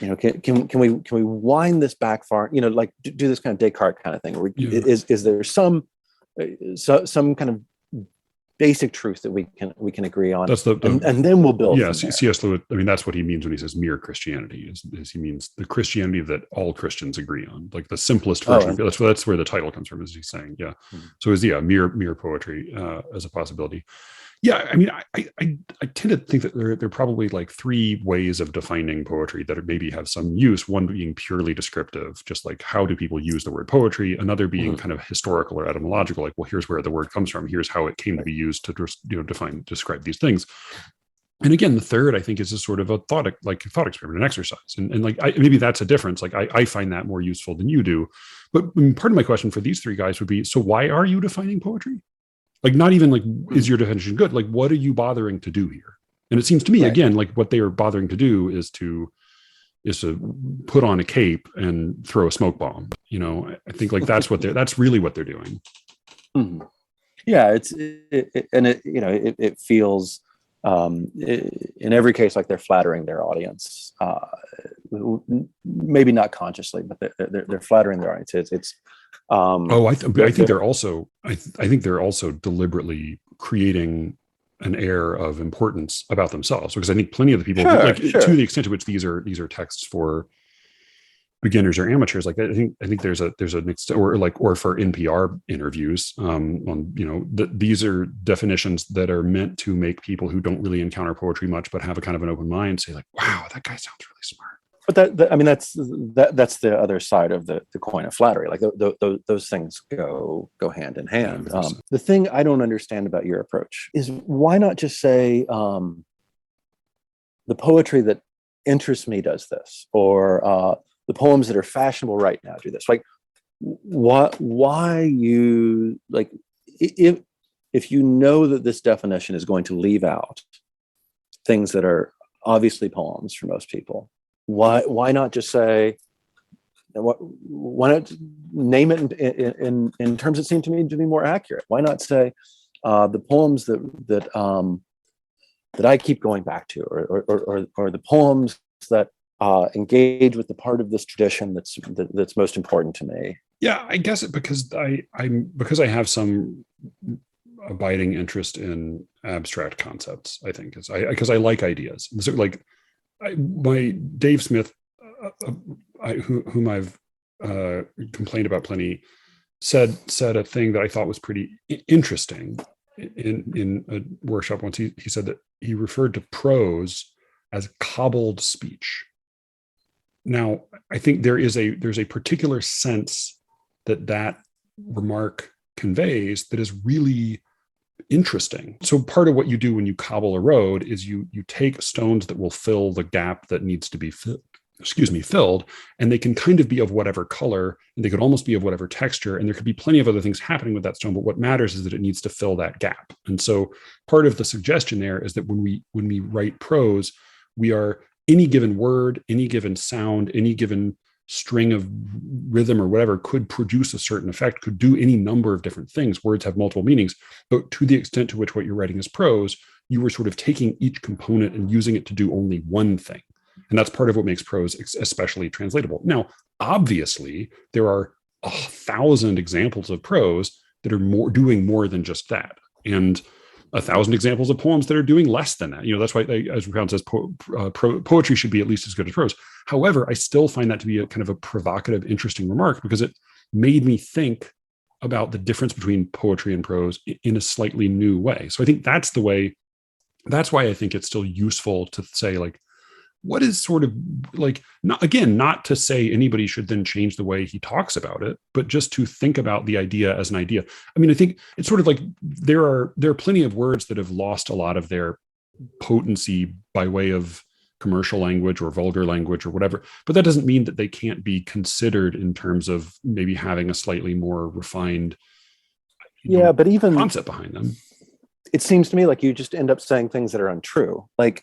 You know, can we wind this back far? You know, like do this kind of Descartes kind of thing. Where is there some kind of basic truth that we can agree on? That's and then we'll build. Yeah, C.S. Lewis. I mean, that's what he means when he says mere Christianity. Is he means the Christianity that all Christians agree on, like the simplest version. That's where the title comes from. Is he saying? Yeah. So is mere poetry as a possibility. Yeah, I mean, I tend to think that there are probably like three ways of defining poetry that maybe have some use. One being purely descriptive, just like how do people use the word poetry. Another being kind of historical or etymological, like, well, here's where the word comes from. Here's how it came to be used to, you know, describe these things. And again, the third, I think, is a sort of a thought experiment, an exercise. And like, maybe that's a difference. Like, I find that more useful than you do. But part of my question for these three guys would be, so why are you defining poetry? Like, not even like, is your definition good? Like, what are you bothering to do here? And it seems to me, again, like what they are bothering to do is to put on a cape and throw a smoke bomb. You know, I think like that's really what they're doing. Mm-hmm. Yeah, it feels in every case like they're flattering their audience. Maybe not consciously, but they're flattering their audience. I think they're also deliberately creating an air of importance about themselves, because I think plenty of the people to the extent to which these are texts for beginners or amateurs, like I think there's a mixed or for NPR interviews on, you know, these are definitions that are meant to make people who don't really encounter poetry much but have a kind of an open mind say like, wow, that guy sounds really smart. But I mean, that's the other side of the coin of flattery. Like those things go hand in hand. Yeah, the thing I don't understand about your approach is, why not just say the poetry that interests me does this, or the poems that are fashionable right now do this? Like, why you, like, if you know that this definition is going to leave out things that are obviously poems for most people, why not just say, why not name it in terms that seem to me to be more accurate? Why not say the poems that I keep going back to, or the poems that engage with the part of this tradition that's most important to me? Yeah, I guess because I have some abiding interest in abstract concepts. I think because I like ideas. So like, my Dave Smith, whom I've complained about plenty, said a thing that I thought was pretty interesting in a workshop once. He said that he referred to prose as cobbled speech. Now, I think there's a particular sense that remark conveys that is really interesting. So part of what you do when you cobble a road is you take stones that will fill the gap that needs to be filled, and they can kind of be of whatever color, and they could almost be of whatever texture, and there could be plenty of other things happening with that stone, but what matters is that it needs to fill that gap. And so part of the suggestion there is that when we write prose, we are any given word, any given sound, any given string of rhythm or whatever could produce a certain effect, could do any number of different things. Words have multiple meanings, but to the extent to which what you're writing is prose, you were sort of taking each component and using it to do only one thing. And that's part of what makes prose especially translatable. Now, obviously, there are 1,000 examples of prose that are doing more than just that. And 1,000 examples of poems that are doing less than that. That's why, as Brown says, poetry should be at least as good as prose. However, I still find that to be a kind of a provocative, interesting remark, because it made me think about the difference between poetry and prose in a slightly new way. So I think that's why I think it's still useful to say, like, what is sort of like, not to say anybody should then change the way he talks about it, but just to think about the idea as an idea. I mean, I think it's sort of like there are plenty of words that have lost a lot of their potency by way of commercial language or vulgar language or whatever, but that doesn't mean that they can't be considered in terms of maybe having a slightly more refined but even concept behind them. It seems to me like you just end up saying things that are untrue. Like,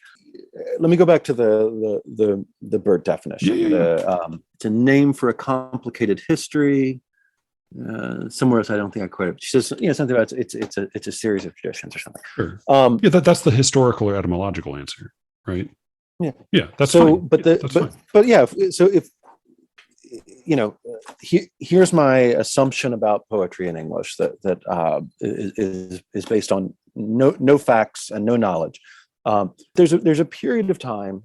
let me go back to the Burt definition. It's a name for a complicated history. Somewhere else, I don't think I quite. She says, something about it's a series of traditions or something. Sure. That's the historical or etymological answer, right? Yeah. That's so. Fine. But yeah. So if here's my assumption about poetry in English that is based on no facts and no knowledge. There's a period of time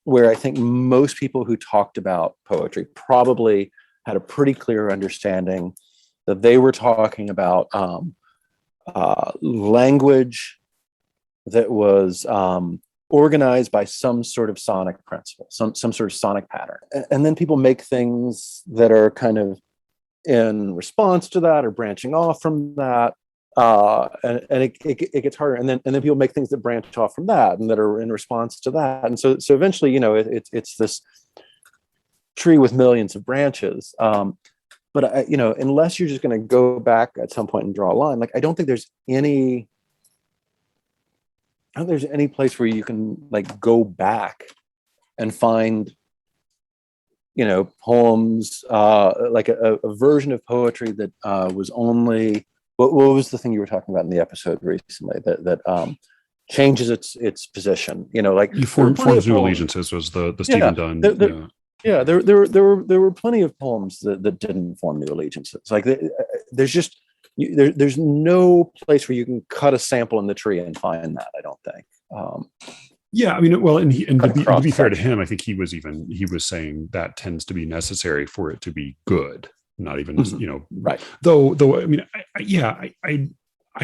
where I think most people who talked about poetry probably had a pretty clear understanding that they were talking about language that was organized by some sort of sonic principle, some sort of sonic pattern. And then people make things that are kind of in response to that or branching off from that. And it gets harder, and then people make things that branch off from that and that are in response to that, and so eventually, it's this tree with millions of branches. But unless you're just going to go back at some point and draw a line, like I don't think there's any place where you can like go back and find poems like a version of poetry that was only. What was the thing you were talking about in the episode recently that changes its position? Like you forms new allegiances was the Stephen Dunn. There were plenty of poems that didn't form new allegiances. Like there's no place where you can cut a sample in the tree and find that. I don't think. I mean, well, and to be fair to him, I think he was saying that tends to be necessary for it to be good. Not even, right. Though, I mean, I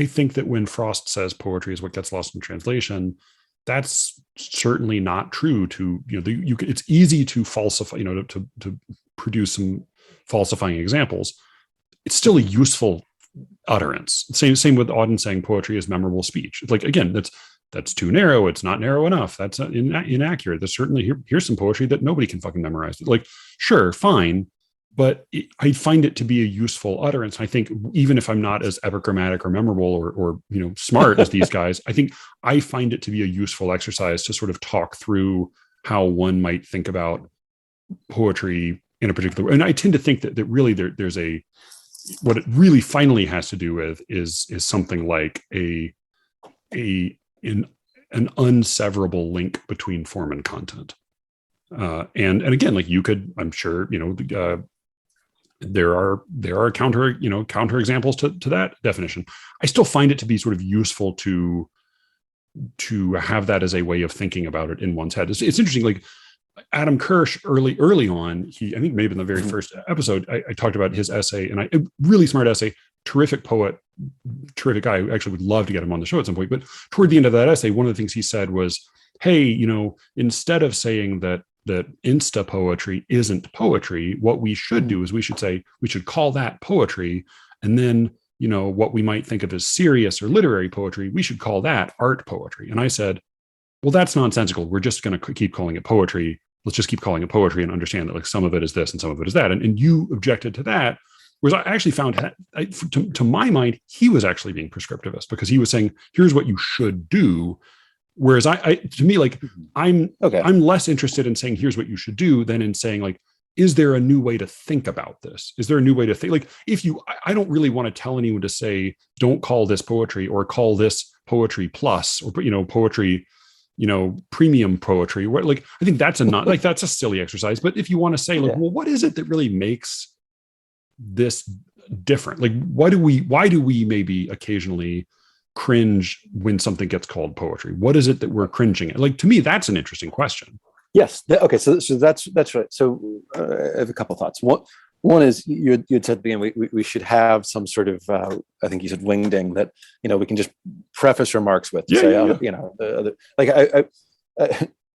think that when Frost says poetry is what gets lost in translation, that's certainly not true to, it's easy to falsify, to produce some falsifying examples. It's still a useful utterance. Same with Auden saying poetry is memorable speech. It's like, again, that's too narrow. It's not narrow enough. That's inaccurate. There's certainly, here's some poetry that nobody can fucking memorize. Like, sure, fine. But I find it to be a useful utterance. I think even if I'm not as epigrammatic or memorable or smart as these guys, I think I find it to be a useful exercise to sort of talk through how one might think about poetry in a particular way. And I tend to think that really there's what it really finally has to do with is something like an unseverable link between form and content. And again, like you could, I'm sure, there are counter examples to that definition. I still find it to be sort of useful to have that as a way of thinking about it in one's head. It's interesting, like Adam Kirsch early on, I think maybe in the very first episode, I talked about his essay, and a really smart essay, terrific poet, terrific guy. I actually would love to get him on the show at some point. But toward the end of that essay, one of the things he said was, hey, instead of saying that that insta poetry isn't poetry, what we should do is we should call that poetry. And then, what we might think of as serious or literary poetry, we should call that art poetry. And I said, well, that's nonsensical. We're just going to keep calling it poetry. Let's just keep calling it poetry and understand that some of it is this and some of it is that. And you objected to that. Whereas I actually found, to my mind, he was actually being prescriptivist, because he was saying, here's what you should do. Whereas to me, I'm less interested in saying, here's what you should do, than in saying, is there a new way to think about this? Is there a new way to think? I don't really want to tell anyone to say, don't call this poetry, or call this poetry plus, or, poetry, premium poetry. I think that's that's a silly exercise. But if you want to say, well, what is it that really makes this different? Why do we maybe occasionally cringe when something gets called poetry? What is it that we're cringing at? To me, that's an interesting question. Yes. Okay. So that's right. So I have a couple of thoughts. One is you had said at the beginning we should have some sort of I think you said wingding that we can just preface remarks with.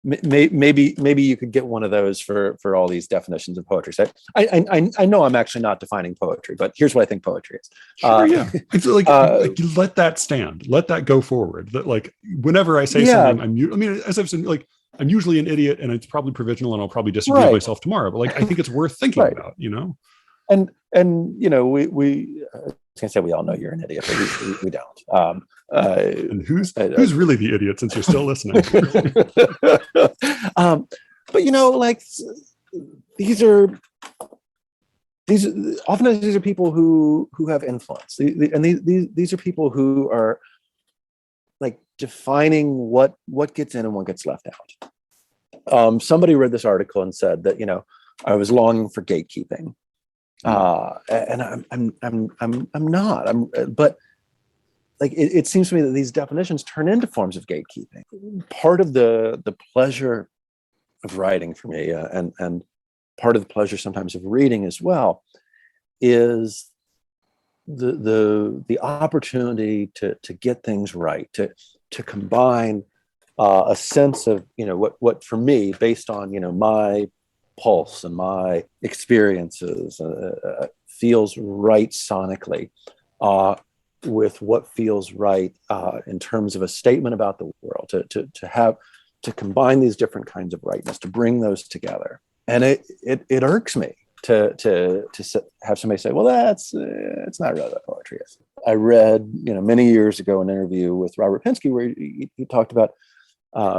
Maybe you could get one of those for all these definitions of poetry. So I know I'm actually not defining poetry, but here's what I think poetry is. Sure, yeah. It's let that stand, let that go forward. That whenever I say something, as I've said, I'm usually an idiot, and it's probably provisional, and I'll probably disagree with myself tomorrow. But I think it's worth thinking about. And we I can't say we all know you're an idiot, but we don't. And who's really the idiot, since you're still listening? But these are people who have influence, and these are people who are defining what gets in and what gets left out. Somebody read this article and said that I was longing for gatekeeping, and I'm not. But it seems to me that these definitions turn into forms of gatekeeping. Part of the pleasure of writing for me, and part of the pleasure sometimes of reading as well, is the opportunity to get things right, to combine a sense of what for me, based on my pulse and my experiences, feels right sonically, with what feels right in terms of a statement about the world, to combine these different kinds of rightness, to bring those together. And it irks me to have somebody say, well, it's not really what poetry is. I read many years ago an interview with Robert Pinsky where he talked about,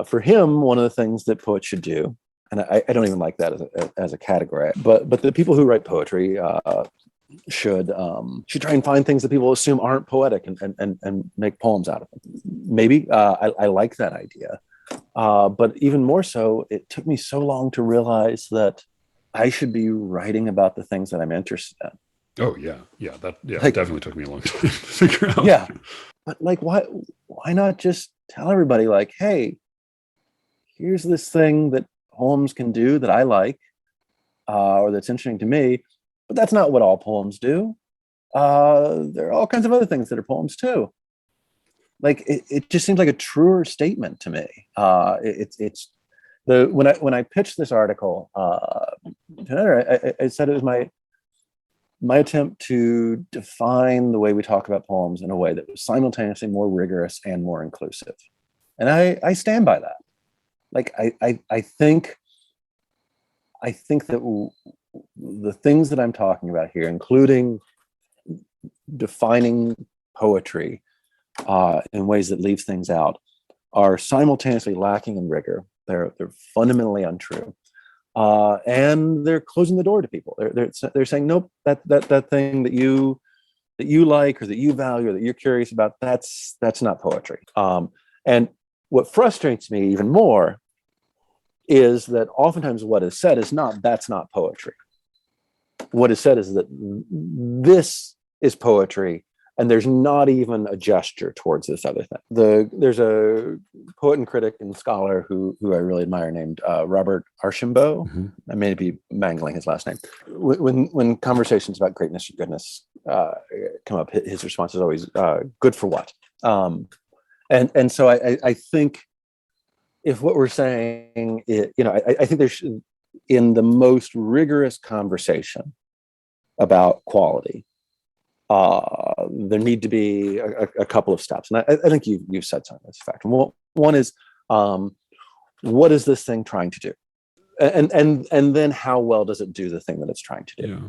for him, one of the things that poets should do, and I don't even like that as a category, but the people who write poetry should try and find things that people assume aren't poetic and make poems out of them. Maybe I like that idea, but even more so, it took me so long to realize that I should be writing about the things that I'm interested in. Oh yeah, that definitely took me a long time to figure out. Yeah, but why not just tell everybody, hey, here's this thing that poems can do that I like, or that's interesting to me, but that's not what all poems do. There are all kinds of other things that are poems too. It just seems like a truer statement to me. When I pitched this article to an editor, I said it was my attempt to define the way we talk about poems in a way that was simultaneously more rigorous and more inclusive. And I stand by that. I think that the things that I'm talking about here, including defining poetry in ways that leaves things out, are simultaneously lacking in rigor. They're fundamentally untrue, and they're closing the door to people. They're saying, nope, that thing that you like, or that you value, or that you're curious about, that's not poetry. And what frustrates me even more is that oftentimes what is said is that's not poetry. What is said is that this is poetry, and there's not even a gesture towards this other thing. There's a poet and critic and scholar who I really admire named Robert Archambault. Mm-hmm. I may be mangling his last name. When conversations about greatness or goodness come up, his response is always good for what? And so I think if what we're saying, I think there's, in the most rigorous conversation about quality, there need to be a couple of steps, and I think you've said something that's fact. One is, what is this thing trying to do, and then how well does it do the thing that it's trying to do? Yeah.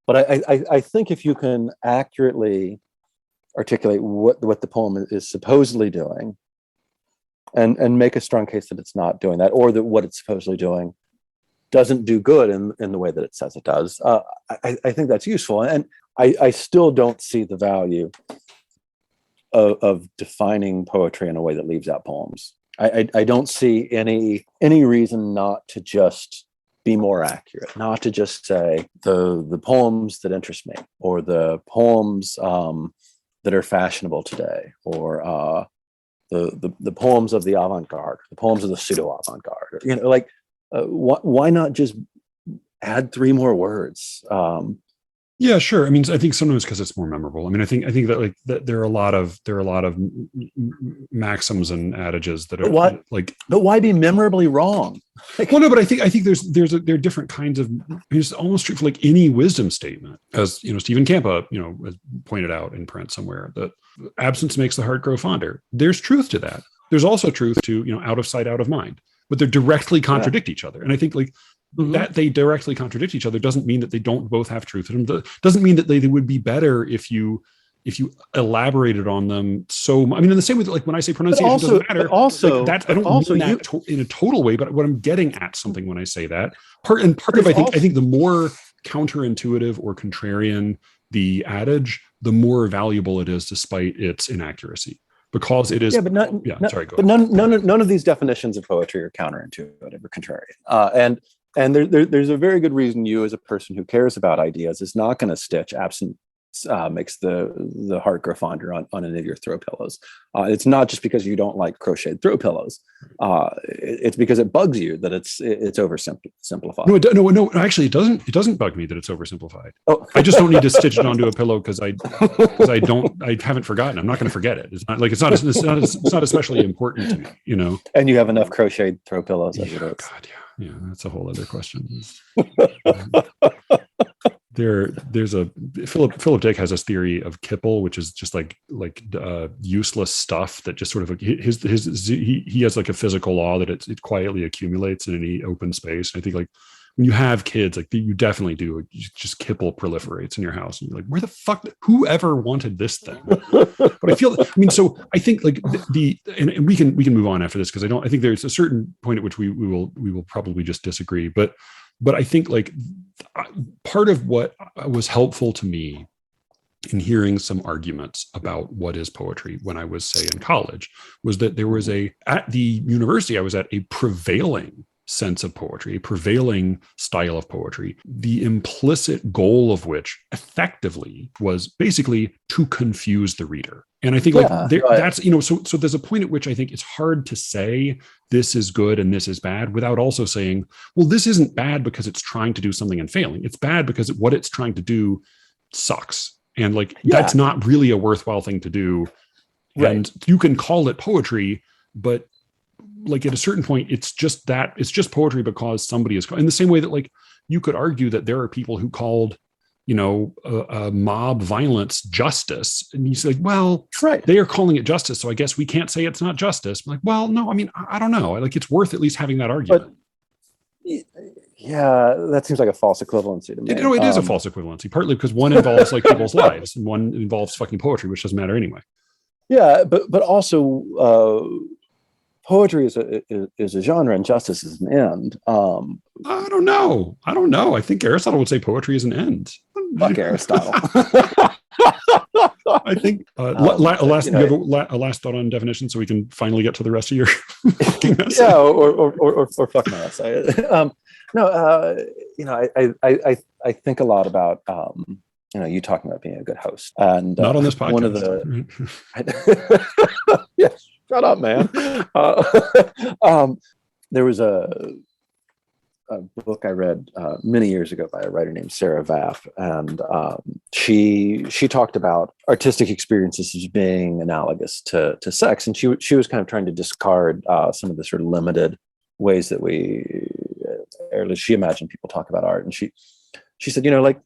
But I think if you can accurately articulate what the poem is supposedly doing, and make a strong case that it's not doing that, or that what it's supposedly doing doesn't do good in the way that it says it does, I think that's useful. And I still don't see the value of defining poetry in a way that leaves out poems. I don't see any reason not to just be more accurate, not to just say the poems that interest me, or the poems that are fashionable today, or the poems of the avant-garde, the poems of the pseudo-avant-garde. Why not just add 3 more words? Yeah, sure. I mean, I think sometimes because it's more memorable. I mean, I think that that there are a lot of maxims and adages that are but why be memorably wrong? Well, no, but I think there are different kinds of. I mean, it's almost true for any wisdom statement, as Stephen Campa has pointed out in print somewhere, that absence makes the heart grow fonder. There's truth to that. There's also truth to out of sight, out of mind, but they directly contradict each other. And I think that they directly contradict each other doesn't mean that they don't both have truth in them. Doesn't mean that they would be better if you elaborated on them so much. I mean, in the same way that when I say pronunciation doesn't matter, I don't mean that in a total way, but what I'm getting at something when I say that, part of I think the more counterintuitive or contrarian the adage, the more valuable it is despite its inaccuracy. Because it is, none of these definitions of poetry are counterintuitive or contrarian, and there's a very good reason you, as a person who cares about ideas, is not going to stitch absence makes the heart grow fonder on any of your throw pillows. It's not just because you don't like crocheted throw pillows. It's because it bugs you that it's oversimplified. No. Actually, it doesn't bug me that it's oversimplified. Oh. I just don't need to stitch it onto a pillow because I haven't forgotten. I'm not going to forget it. It's not especially important to me. And you have enough crocheted throw pillows. As it is. God, yeah, that's a whole other question. There's a Philip Dick has this theory of kipple, which is just like useless stuff that just sort of he has like a physical law that it quietly accumulates in any open space. And I think when you have kids, you definitely do, just kipple proliferates in your house, and you're like, where the fuck, whoever wanted this thing? But so I think and we can move on after this, because I think there's a certain point at which we will probably just disagree, but I think part of what was helpful to me in hearing some arguments about what is poetry when I was, say, in college, was that there was at the university I was at, a prevailing sense of poetry, a prevailing style of poetry, the implicit goal of which effectively was basically to confuse the reader. And I think that's, so there's a point at which I think it's hard to say this is good and this is bad without also saying, well, this isn't bad because it's trying to do something and failing. It's bad because what it's trying to do sucks. And that's not really a worthwhile thing to do. Right. And you can call it poetry, but at a certain point, it's just poetry because somebody is, in the same way that you could argue that there are people who called, mob violence justice. And you say, well, right, they are calling it justice, so I guess we can't say it's not justice. I'm like, well, no, I mean, I don't know. It's worth at least having that argument. But, yeah, that seems like a false equivalency to me. It is a false equivalency, partly because one involves people's lives and one involves fucking poetry, which doesn't matter anyway. Yeah, but also poetry is a genre and justice is an end. I don't know. I think Aristotle would say poetry is an end. Fuck Aristotle. I think you have a last thought on definition, so we can finally get to the rest of your essay. Yeah, or fuck my essay. I think a lot about you talking about being a good host, and not on this podcast. One of the yes. Shut up, man. There was a book I read many years ago by a writer named Sarah Vaff, and she talked about artistic experiences as being analogous to sex, and she was kind of trying to discard some of the sort of limited ways that or at least she imagined people talk about art, and she said, like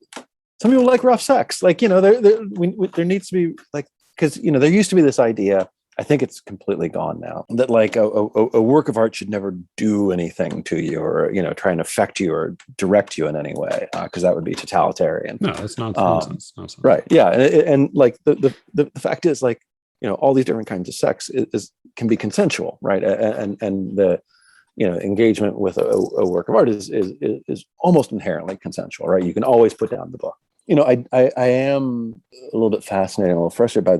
some people like rough sex, like there needs to be like, because there used to be this idea. I think it's completely gone now, that like a work of art should never do anything to you or, try and affect you or direct you in any way, because that would be totalitarian. No, that's nonsense. Right. Yeah. And like the fact is, like, all these different kinds of sex can be consensual. Right. And the, engagement with a work of art is almost inherently consensual. Right. You can always put down the book. I am a little bit fascinated, a little frustrated by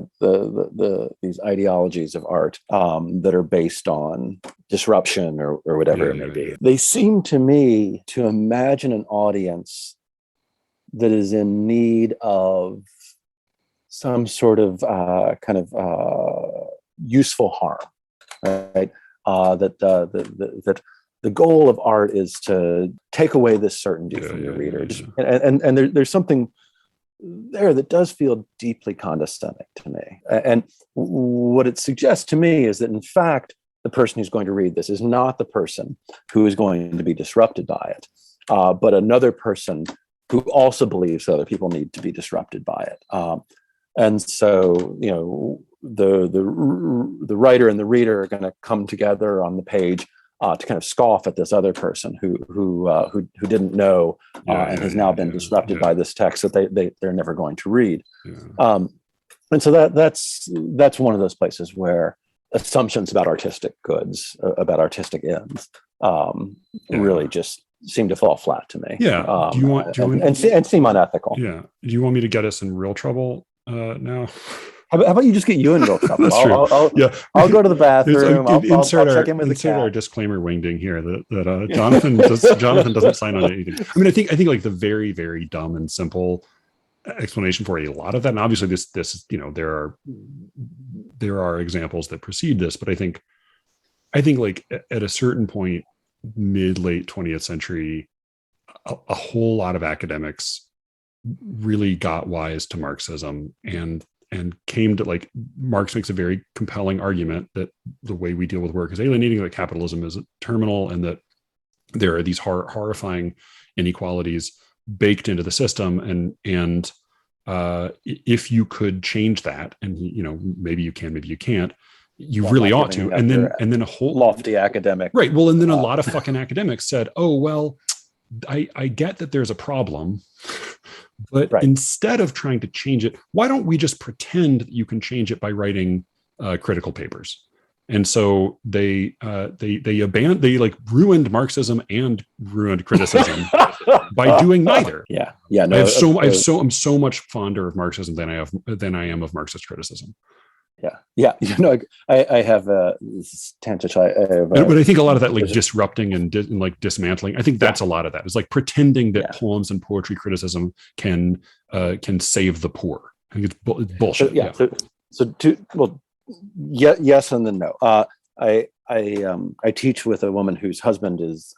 these ideologies of art that are based on disruption or whatever it may be. Yeah. They seem to me to imagine an audience that is in need of some sort of useful harm, right? That the goal of art is to take away this certainty from the reader. And there's something there that does feel deeply condescending to me. And what it suggests to me is that, in fact, the person who's going to read this is not the person who is going to be disrupted by it, but another person who also believes other people need to be disrupted by it. And so, the writer and the reader are going to come together on the page to kind of scoff at this other person who didn't know and has now been disrupted by this text that they're never going to read. Yeah. And so that's one of those places where assumptions about artistic goods, about artistic ends, really just seem to fall flat to me. Yeah. And seem unethical. Yeah. Do you want me to get us in real trouble now? How about you just get you in real trouble? I'll go to the bathroom. I'll check in with the cat. Our disclaimer wingding here that Jonathan doesn't sign on to anything. I mean, I think like the very, very dumb and simple explanation for a lot of that, and obviously this there are examples that precede this, but I think like at a certain point, mid-late 20th century, a whole lot of academics really got wise to Marxism and came to, like, Marx makes a very compelling argument that the way we deal with work is alienating, that capitalism is terminal, and that there are these horrifying inequalities baked into the system. And if you could change that, and maybe you can, maybe you can't, you really ought to. And then a whole lofty academic. Right. Well, and then a lot of fucking academics said, oh, well, I get that there's a problem, but instead of trying to change it, why don't we just pretend that you can change it by writing critical papers? And so they ruined Marxism and ruined criticism by doing neither. Yeah. No, I'm so much fonder of Marxism than I am of Marxist criticism. Yeah. I have this tangent. But I think a lot of that, like disrupting and like dismantling, I think that's a lot of that. It's like pretending that poems and poetry criticism can save the poor. I think it's bullshit. Yes and then no. I teach with a woman whose husband does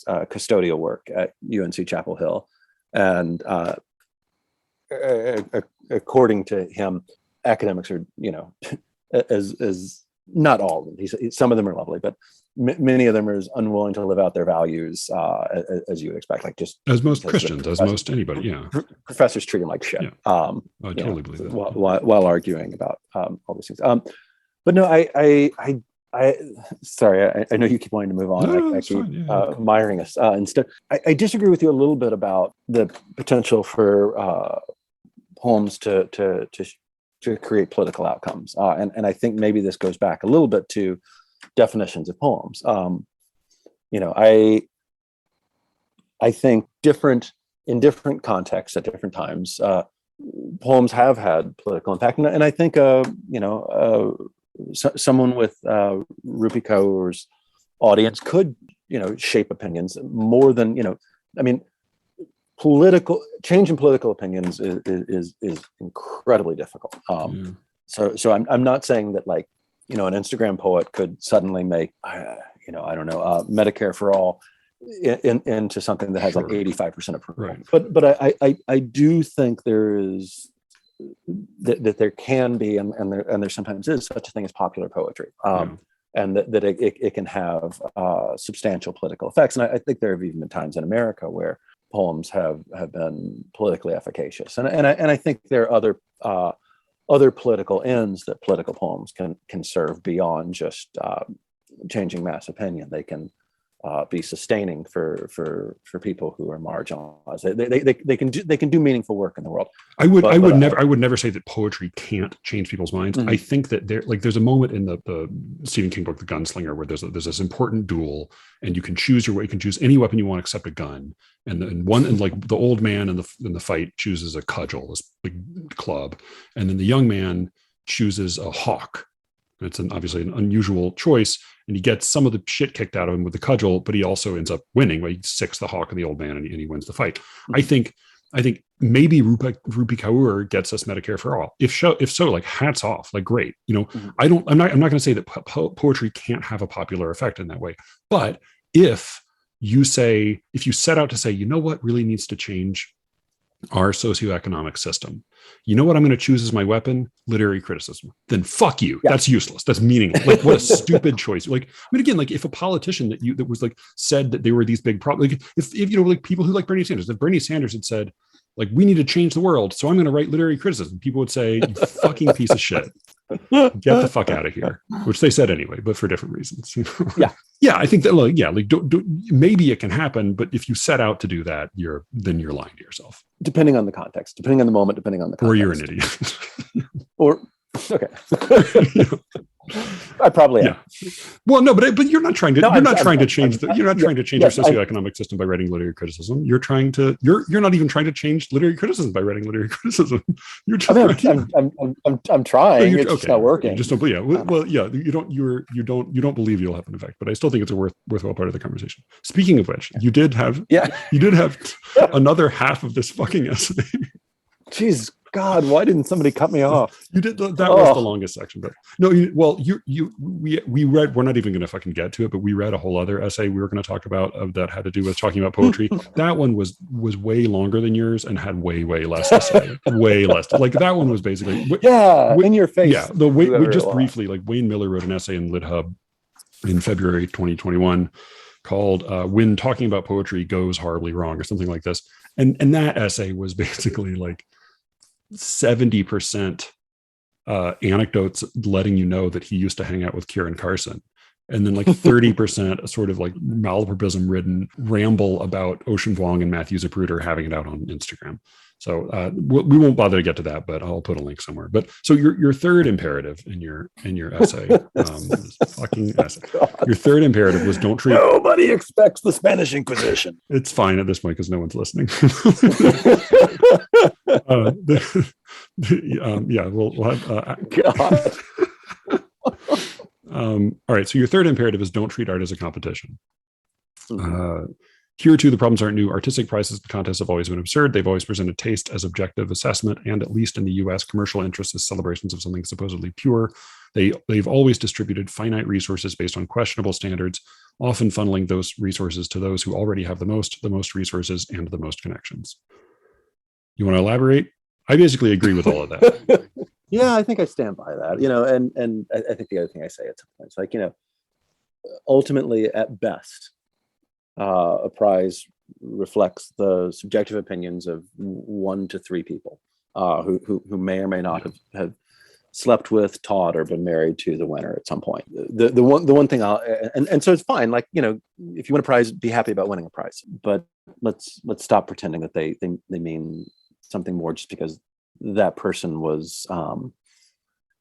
custodial work at UNC Chapel Hill, and according to him, academics are, as not all of them. Some of them are lovely, but many of them are as unwilling to live out their values as you would expect. Like just as most Christians, as most anybody. Yeah, professors treat them like shit. Yeah. I totally believe that. While arguing about all these things. But no, I sorry, I know you keep wanting to move on. No, I keep miring us. Instead, I disagree with you a little bit about the potential for poems to create political outcomes. And I think maybe this goes back a little bit to definitions of poems. I think in different contexts at different times, poems have had political impact. And I think, someone with Rupi Kaur's audience could, shape opinions more than, political change in political opinions is incredibly difficult. So I'm not saying that, like, an Instagram poet could suddenly make, I don't know, Medicare for all into something that has like 85% approval. Right. But I do think there is that there can be and there sometimes is such a thing as popular poetry. And that it can have substantial political effects. And I think there have even been times in America where poems have been politically efficacious. And I think there are other political ends that political poems can serve beyond just changing mass opinion. They can be sustaining for people who are marginalized. They can do meaningful work in the world. I would never say that poetry can't change people's minds. I think that there's a moment in the Stephen King book, The Gunslinger, where there's this important duel, and you can choose you can choose any weapon you want except a gun. And the old man in the fight chooses a cudgel, this big club, and then the young man chooses a hawk. It's obviously an unusual choice, and he gets some of the shit kicked out of him with the cudgel, but he also ends up winning. He sicks the hawk of the old man, and he wins the fight. I think maybe Rupi Kaur gets us Medicare for all. If so, like, hats off, like, great. I'm not going to say that poetry can't have a popular effect in that way, but if you set out to say, you know what really needs to change our socioeconomic system, you know what I'm going to choose as my weapon? Literary criticism. Then fuck you. Yeah. That's useless. That's meaningless. Like, what a stupid choice. Like, I mean, again, like, if a politician that was like said that there were these big problems, like, if like people who like Bernie Sanders, if Bernie Sanders had said, like, we need to change the world, so I'm going to write literary criticism, people would say, you fucking piece of shit. Get the fuck out of here, which they said anyway, but for different reasons. I think that maybe it can happen, but if you set out to do that, then you're lying to yourself. Depending on the context, depending on the moment, depending on the context. Or you're an idiot. Or okay. I probably am. Yeah. Well, no, but you're not trying to. You're not trying to change your socioeconomic system by writing literary criticism. You're not even trying to change literary criticism by writing literary criticism. I'm trying. It's just not working. You just don't. Yeah. Well, yeah. You don't believe you'll have an effect. But I still think it's a worthwhile part of the conversation. Speaking of which, you did have another half of this fucking essay. Jeez, God, why didn't somebody cut me off? You did. That was the longest section, but no. We read. We're not even going to fucking get to it, but we read a whole other essay we were going to talk about that had to do with talking about poetry. That one was way longer than yours and had way less essay. Way less. Like, that one was basically in your face. Yeah. We just briefly, like, Wayne Miller wrote an essay in LitHub in February 2021 called "When Talking About Poetry Goes Horribly Wrong" or something like this, and that essay was basically like 70% anecdotes letting you know that he used to hang out with Kieran Carson, and then like 30% a sort of like malapropism ridden ramble about Ocean Vuong and Matthew Zapruder having it out on Instagram. So we won't bother to get to that, but I'll put a link somewhere. But so your third imperative in your essay, fucking essay, your third imperative was don't treat. Nobody expects the Spanish Inquisition. It's fine at this point because no one's listening. We'll have. God. All right. So your third imperative is don't treat art as a competition. Here, too, the problems aren't new. Artistic prizes and contests have always been absurd. They've always presented taste as objective assessment, and at least in the U.S., commercial interests as celebrations of something supposedly pure. They've always distributed finite resources based on questionable standards, often funneling those resources to those who already have the most resources and the most connections. You want to elaborate? I basically agree with all of that. Yeah, I think I stand by that. And I think the other thing I say at some point is, like, ultimately, at best, a prize reflects the subjective opinions of 1 to 3 people who may or may not have slept with, taught, or been married to the winner at some point. The one thing and so it's fine. Like, if you win a prize, be happy about winning a prize. But let's stop pretending that they mean something more just because that person was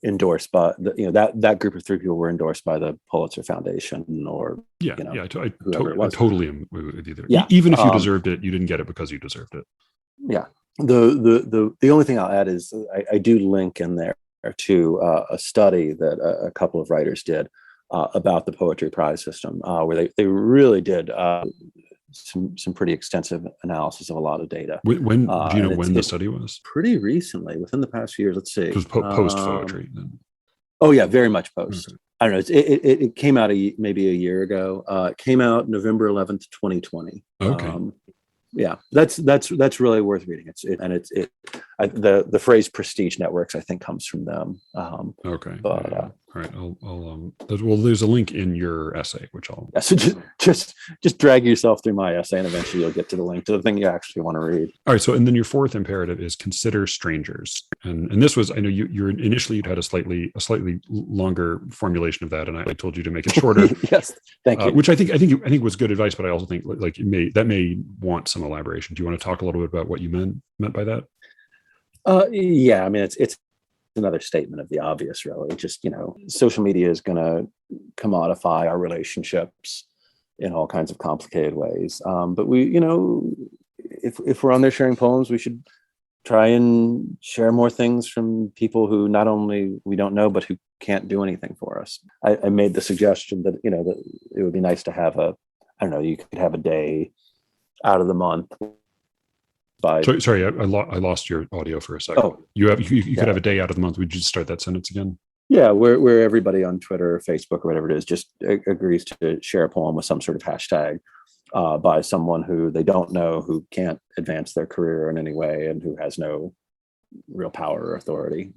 endorsed by that group of 3 people were endorsed by the Pulitzer Foundation or I totally am with you there. Yeah. Even if you deserved it, you didn't get it because you deserved it. Yeah. The only thing I'll add is I do link in there to a study that a couple of writers did about the poetry prize system, where they really did some pretty extensive analysis of a lot of data. When do you know when the study was? Pretty recently, within the past few years. Let's see. It was post poetry then. Oh yeah, very much post. I don't know. It came out maybe a year ago. It came out November 11th, 2020. Okay. Yeah, that's really worth reading. The phrase prestige networks, I think, comes from them. Okay. But all right. Well, there's a link in your essay, which I'll. Yeah, so just drag yourself through my essay, and eventually you'll get to the link to the thing you actually want to read. All right. So, and then your fourth imperative is consider strangers, and this was, I know you're initially you'd had a slightly longer formulation of that, and I told you to make it shorter. Yes, thank you. Which I think was good advice, but I also think like that may want some elaboration. Do you want to talk a little bit about what you meant by that? Yeah, I mean it's another statement of the obvious, really. Just, social media is going to commodify our relationships in all kinds of complicated ways. But we, if we're on there sharing poems, we should try and share more things from people who not only we don't know, but who can't do anything for us. I made the suggestion that, that it would be nice to have you could have a day out of the month. Sorry, I lost your audio for a second. Oh, you could have a day out of the month. Would you start that sentence again? Yeah, where everybody on Twitter or Facebook or whatever it is just agrees to share a poem with some sort of hashtag by someone who they don't know, who can't advance their career in any way, and who has no real power or authority.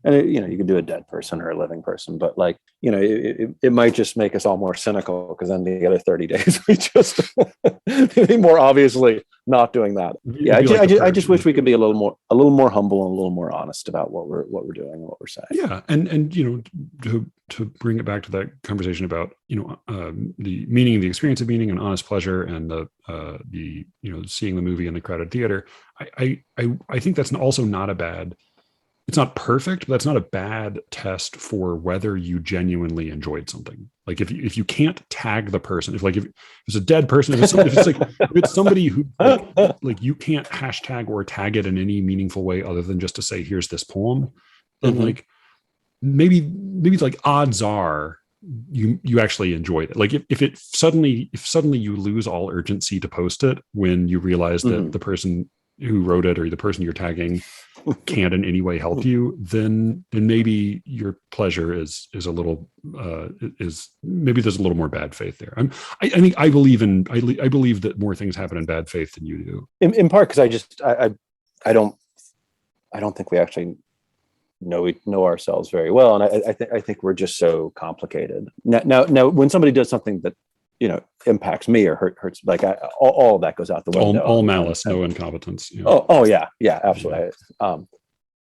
And you can do a dead person or a living person, but it might just make us all more cynical, because then the other 30 days we just be more obviously not doing that. Yeah, I just wish we could be a little more humble and a little more honest about what we're doing and what we're saying. Yeah, and to bring it back to that conversation about the meaning, the experience of meaning, and honest pleasure, and the seeing the movie in the crowded theater. I think that's also not a bad. It's not perfect, but that's not a bad test for whether you genuinely enjoyed something. Like if you can't tag the person, if it's a dead person, if it's somebody who like you can't hashtag or tag it in any meaningful way other than just to say, here's this poem, then maybe like odds are you actually enjoyed it. Like if suddenly you lose all urgency to post it when you realize that the person who wrote it or the person you're tagging can't in any way help you, then maybe your pleasure is a little maybe there's a little more bad faith there. I believe that more things happen in bad faith than you do. In part because I don't think we actually know ourselves very well, and I think we're just so complicated. Now when somebody does something that impacts me or hurts, like all of that goes out the window. All malice, no incompetence. Oh yeah, absolutely.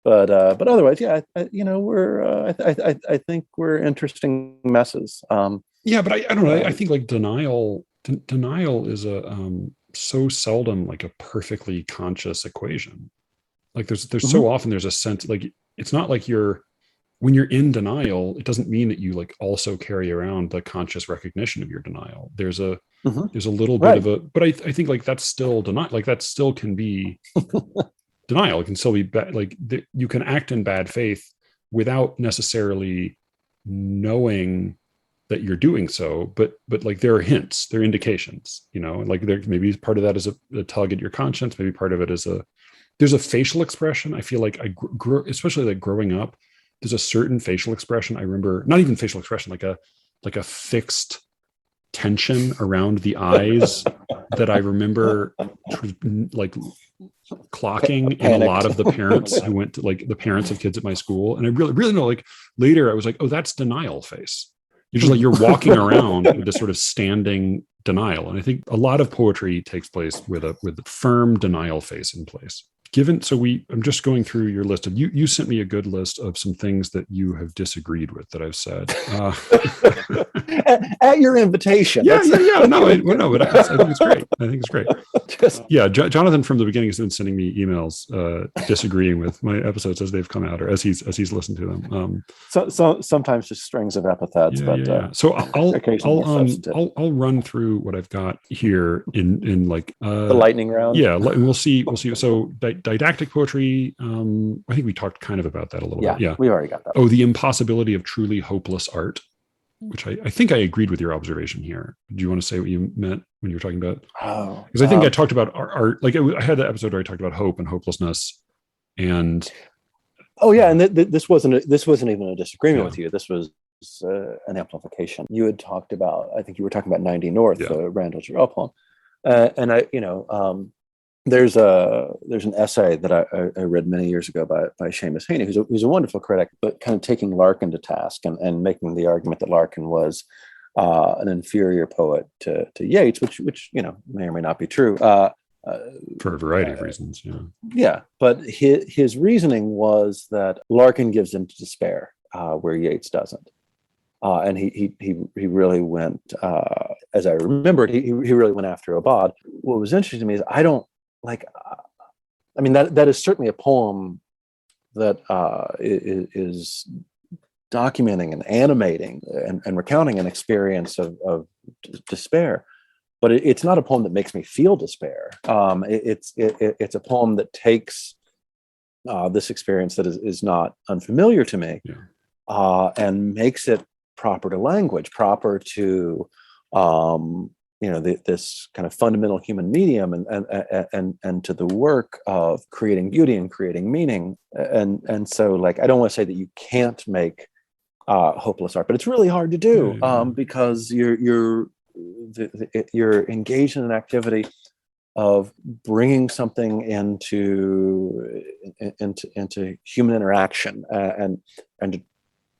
But otherwise, yeah, I think we're interesting messes. Yeah, but I don't know. I think like denial is so seldom like a perfectly conscious equation. Like there's so often there's a sense, like it's not like when you're in denial, it doesn't mean that you like also carry around the conscious recognition of your denial. There's a little bit of a, but I think like that's still denial. Like that still can be denial. It can still be bad. Like you can act in bad faith without necessarily knowing that you're doing so. But like there are hints, there are indications. Like there maybe part of that is a tug at your conscience. Maybe part of it is there's a facial expression. I feel like I grew, especially like growing up. There's a certain facial expression. I remember, not even facial expression, like a fixed tension around the eyes that I remember like clocking in a lot of the parents who went to, like the parents of kids at my school. And I really know, like later I was like, oh, that's denial face. You're just like, you're walking around with this sort of standing denial. And I think a lot of poetry takes place with a firm denial face in place. I'm just going through your list of you sent me a good list of some things that you have disagreed with that I've said. At your invitation. Yeah. No, but I think it's great. Jonathan from the beginning has been sending me emails disagreeing with my episodes as they've come out or as he's listened to them. So sometimes just strings of epithets. So I'll run through what I've got here in like the lightning round. Yeah, and we'll see. So didactic poetry. I think we talked kind of about that a little bit. Yeah, we already got that. Oh, the impossibility of truly hopeless art, which I think I agreed with your observation here. Do you want to say what you meant when you were talking about? Oh, because I think I talked about art. Like I had the episode where I talked about hope and hopelessness, and and this wasn't even a disagreement with you. This was an amplification. You had talked about, I think you were talking about 90 North, Randall Jarrell poem. And I, there's an essay that I read many years ago by Seamus Heaney, who's a wonderful critic, but kind of taking Larkin to task and making the argument that Larkin was an inferior poet to Yeats, which may or may not be true. For a variety of reasons, yeah. But his reasoning was that Larkin gives into despair where Yeats doesn't. And he really went, as I remembered, he really went after Abad. What was interesting to me is I don't like. I mean, that is certainly a poem that is documenting and animating and recounting an experience of despair, but it's not a poem that makes me feel despair. It's a poem that takes this experience that is not unfamiliar to me, and makes it proper to language, proper to this kind of fundamental human medium, and to the work of creating beauty and creating meaning. And so, like, I don't want to say that you can't make hopeless art, but it's really hard to do because you're engaged in an activity of bringing something into human interaction and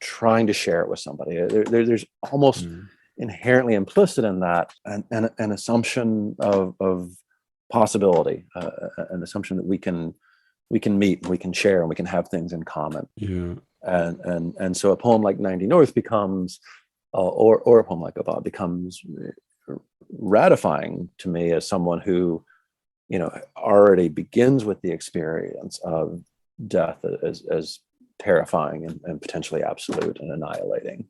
trying to share it with somebody. There's almost inherently implicit in that an assumption of possibility, an assumption that we can meet, and we can share, and we can have things in common. And so a poem like 90 North becomes, or a poem like Abad becomes ratifying to me as someone who, already begins with the experience of death as terrifying and potentially absolute and annihilating.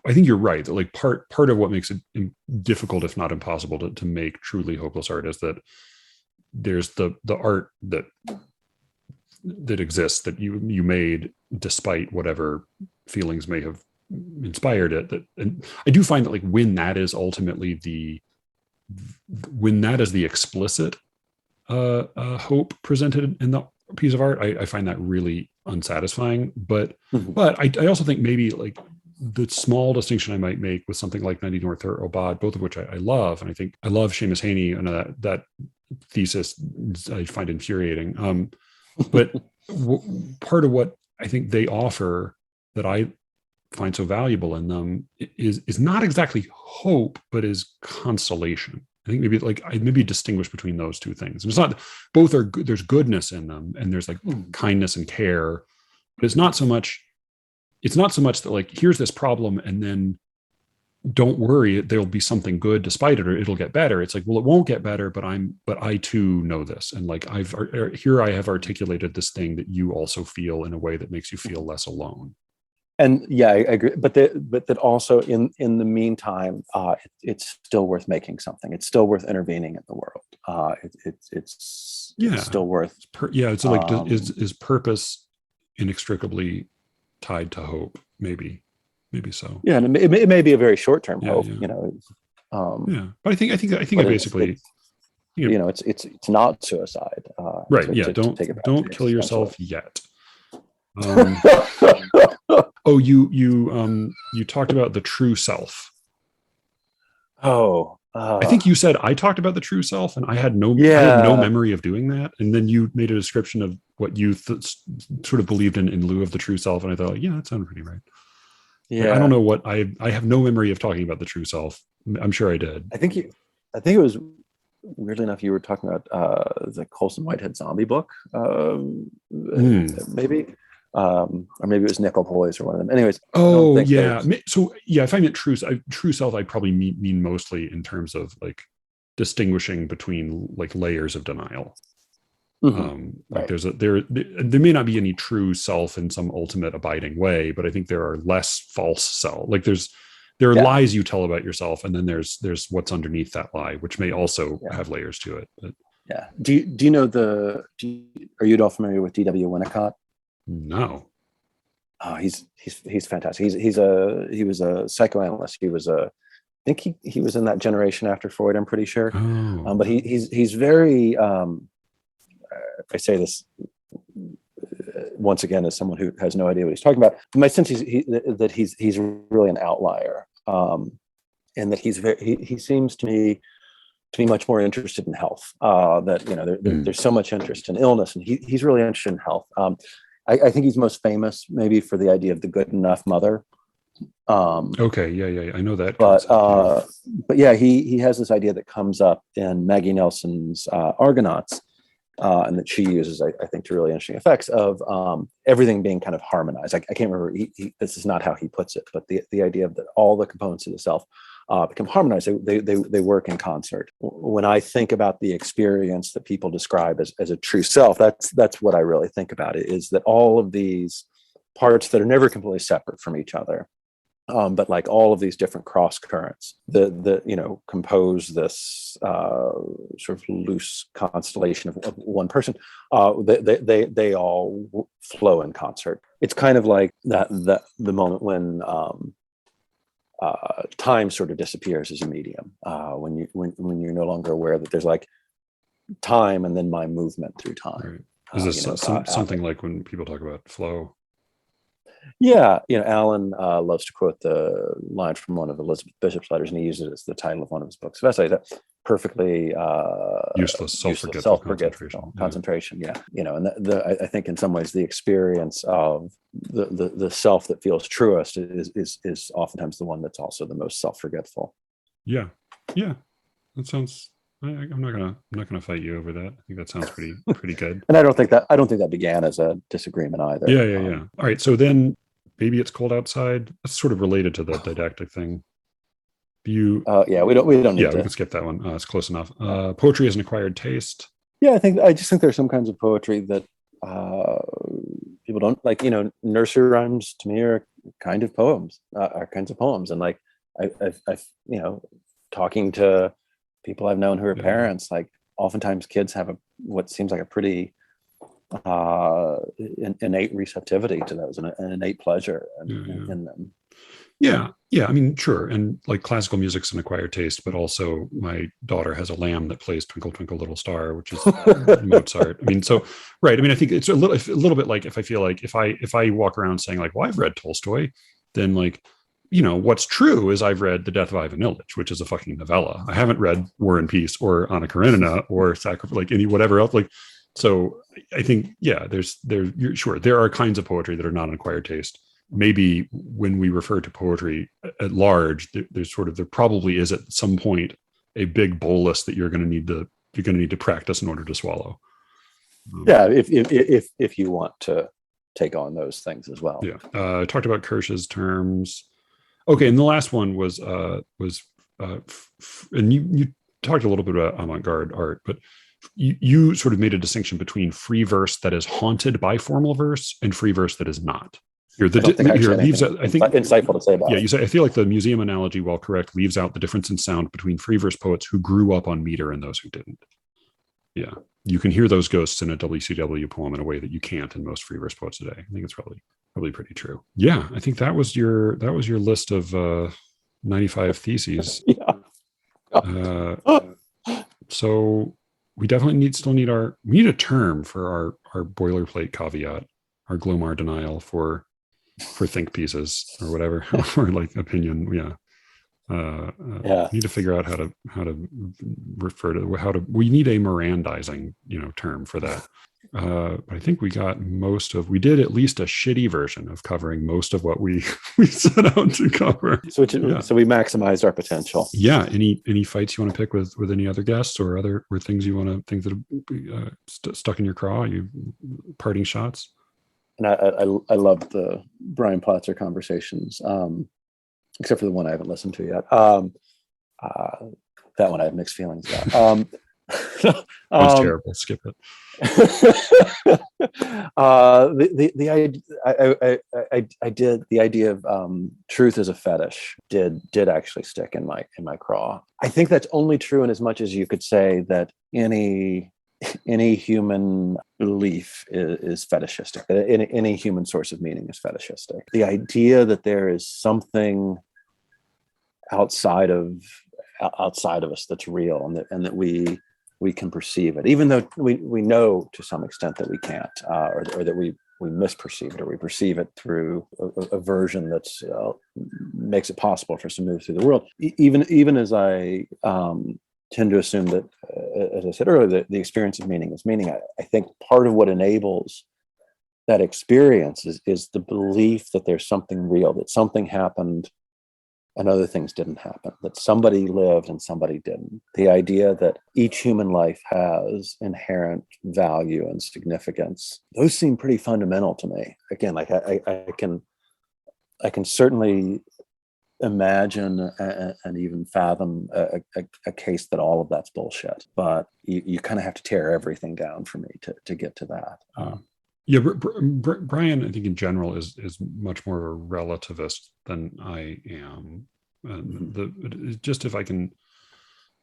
I think you're right that, like, part of what makes it difficult, if not impossible, to make truly hopeless art is that there's the art that exists that you made despite whatever feelings may have inspired it. And I do find that, like, when that is ultimately the explicit hope presented in the piece of art, I find that really unsatisfying. But I also think maybe, like, the small distinction I might make with something like 90 North or Abad, both of which I love, and I think I love Seamus Heaney, and that thesis I find infuriating. But part of what I think they offer that I find so valuable in them is not exactly hope, but is consolation. I think maybe distinguish between those two things. And it's not, both are good. There's goodness in them, and there's like kindness and care, but it's not so much that, like, here's this problem and then don't worry, there'll be something good despite it, or it'll get better. It's like, well, it won't get better, but I too know this. And, like, I have articulated this thing that you also feel in a way that makes you feel less alone. And yeah, I agree. But that also in the meantime, it's still worth making something. It's still worth intervening in the world. It's still worth. So, like, is purpose inextricably tied to hope? Maybe so. Yeah, and it may be a very short-term hope. But I think I basically. It's not suicide. Right. Don't kill yourself yet. You talked about the true self. I think you said I talked about the true self, and I had no memory of doing that. And then you made a description of what you sort of believed in lieu of the true self, and I thought, that sounded pretty right. Yeah, I don't know what I have no memory of talking about the true self. I'm sure I did. I think it was, weirdly enough, you were talking about the Colson Whitehead zombie book, maybe. Or maybe it was Nickel Boys or one of them. Anyways. So if I meant true self, I probably mean mostly in terms of, like, distinguishing between, like, layers of denial. Like, there may not be any true self in some ultimate abiding way, but I think there are less false self. Like, there are lies you tell about yourself, and then there's what's underneath that lie, which may also have layers to it. But do you know are you at all familiar with D.W. Winnicott? No. Oh, he's fantastic. He was a psychoanalyst. I think he was in that generation after Freud, I'm pretty sure. But he's very, if I say this once again, as someone who has no idea what he's talking about, my sense is that he's really an outlier, and that he seems to me to be much more interested in health. There's so much interest in illness, and he's really interested in health. I think he's most famous maybe for the idea of the good enough mother. Okay, yeah, I know that. But yeah, he has this idea that comes up in Maggie Nelson's Argonauts, and that she uses, I think, to really interesting effects of everything being kind of harmonized. I can't remember. This is not how he puts it, but the idea of that all the components of the self become harmonized. They work in concert. When I think about the experience that people describe as a true self, that's what I really think about. It is that all of these parts that are never completely separate from each other, but like all of these different cross currents that compose this sort of loose constellation of one person, they all flow in concert. It's kind of like the moment when time sort of disappears as a medium, when you're no longer aware that there's like time and then my movement through time. Right. Is this something like when people talk about flow? Yeah, Alan loves to quote the line from one of Elizabeth Bishop's letters, and he uses it as the title of one of his books of essays. Perfectly useless, self-forgetful concentration. Yeah, and I think in some ways the experience of the self that feels truest is oftentimes the one that's also the most self-forgetful. Yeah, that sounds. I'm not gonna fight you over that. I think that sounds pretty good. And I don't think that began as a disagreement either. Yeah. All right, so then Baby It's Cold Outside. That's sort of related to the didactic thing. We don't need to. We can skip that one. It's close enough. Poetry as an acquired taste. Yeah, I just think there's some kinds of poetry that people don't like. Nursery rhymes to me are kinds of poems, and like I've talking to people I've known who are parents, like oftentimes kids have what seems like a pretty innate receptivity to those, and an innate pleasure in them. Yeah. I mean, sure. And like classical music's an acquired taste, but also my daughter has a lamb that plays Twinkle Twinkle Little Star, which is Mozart. I mean, so right. I mean, I think it's a little bit like if I feel like if I walk around saying like, well, I've read Tolstoy, then like, what's true is I've read The Death of Ivan Ilyich, which is a fucking novella. I haven't read War and Peace or Anna Karenina or Sacrifice, like any whatever else. Like, so I think, there are kinds of poetry that are not an acquired taste. Maybe when we refer to poetry at large, there probably is at some point a big bolus that you're going to need to practice in order to swallow. If you want to take on those things as well. Yeah. I talked about Kirsch's terms. Okay, and the last one was and you talked a little bit about avant-garde art, but you sort of made a distinction between free verse that is haunted by formal verse and free verse that is not. I think insightful to say about. Yeah, you say I feel like the museum analogy, while correct, leaves out the difference in sound between free verse poets who grew up on meter and those who didn't. Yeah, you can hear those ghosts in a WCW poem in a way that you can't in most free verse poets today. I think it's probably pretty true. Yeah, I think that was your list of 95 theses. Yeah. So we definitely need a term for our boilerplate caveat, our Glomar denial for think pieces or whatever, or like opinion. Need to figure out how to refer to we need a Mirandizing term for that. But I think we did at least a shitty version of covering most of what we set out to cover. So we maximized our potential. Yeah. Any fights you want to pick with any other guests or things that have stuck in your craw? You parting shots? And I loved the Brian Platzer conversations, except for the one I haven't listened to yet. That one I have mixed feelings about. That was terrible. Skip it. The idea of truth as a fetish did actually stick in my craw. I think that's only true in as much as you could say that any human belief is fetishistic. Any human source of meaning is fetishistic. The idea that there is something outside of us that's real, and that we can perceive it, even though we know to some extent that we can't, or that we we misperceive it, or we perceive it through a version that's makes it possible for us to move through the world. Even as I tend to assume that, as I said earlier, the experience of meaning is meaning. I think part of what enables that experience is the belief that there's something real, that something happened and other things didn't happen, that somebody lived and somebody didn't. The idea that each human life has inherent value and significance, those seem pretty fundamental to me. Again, like I can certainly imagine and even fathom a case that all of that's bullshit, but you kind of have to tear everything down for me to get to that. Yeah, Brian, I think in general is much more of a relativist than I am. Just if I can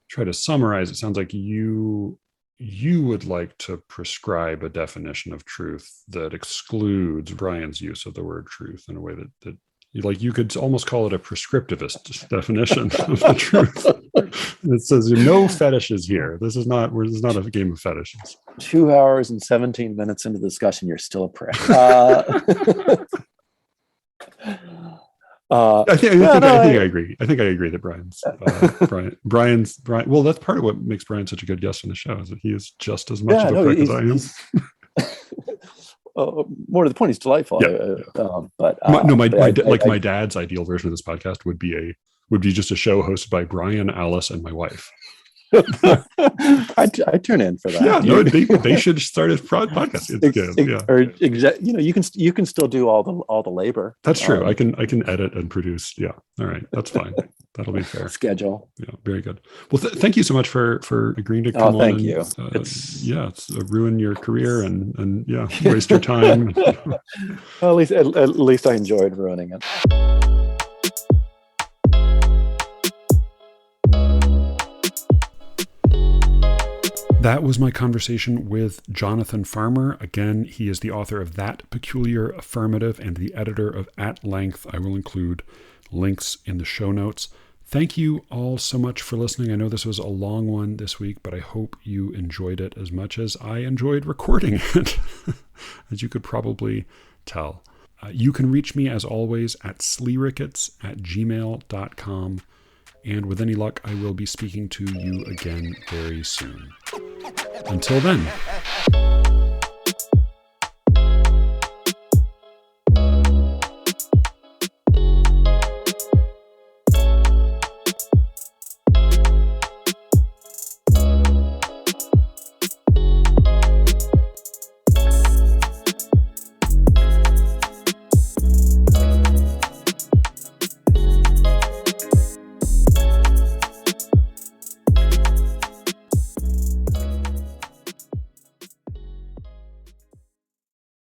try to summarize, it sounds like you would like to prescribe a definition of truth that excludes Brian's use of the word truth in a way that you could almost call it a prescriptivist definition of the truth. It says no fetishes here. This is not a game of fetishes. 2 hours and 17 minutes into the discussion, you're still a prick. I think I agree. I think I agree that Brian's. Well, that's part of what makes Brian such a good guest on the show, is that he is just as much of a prick as I am. More to the point, he's delightful. My dad's ideal version of this podcast would be just a show hosted by Brian, Alice, and my wife. I turn in for that. Yeah, no, they should start a podcast. It's good. Yeah. Or you can still do all the labor. That's true. I can edit and produce. Yeah. All right. That's fine. That'll be fair. Schedule. Yeah. Very good. Well, thank you so much for agreeing to come on. Thank you. It's ruin your career and waste your time. Well, at least I enjoyed ruining it. That was my conversation with Jonathan Farmer. Again, he is the author of That Peculiar Affirmative and the editor of At Length. I will include links in the show notes. Thank you all so much for listening. I know this was a long one this week, but I hope you enjoyed it as much as I enjoyed recording it, as you could probably tell. You can reach me, as always, at SLEERICKETS@gmail.com. And with any luck, I will be speaking to you again very soon. Until then.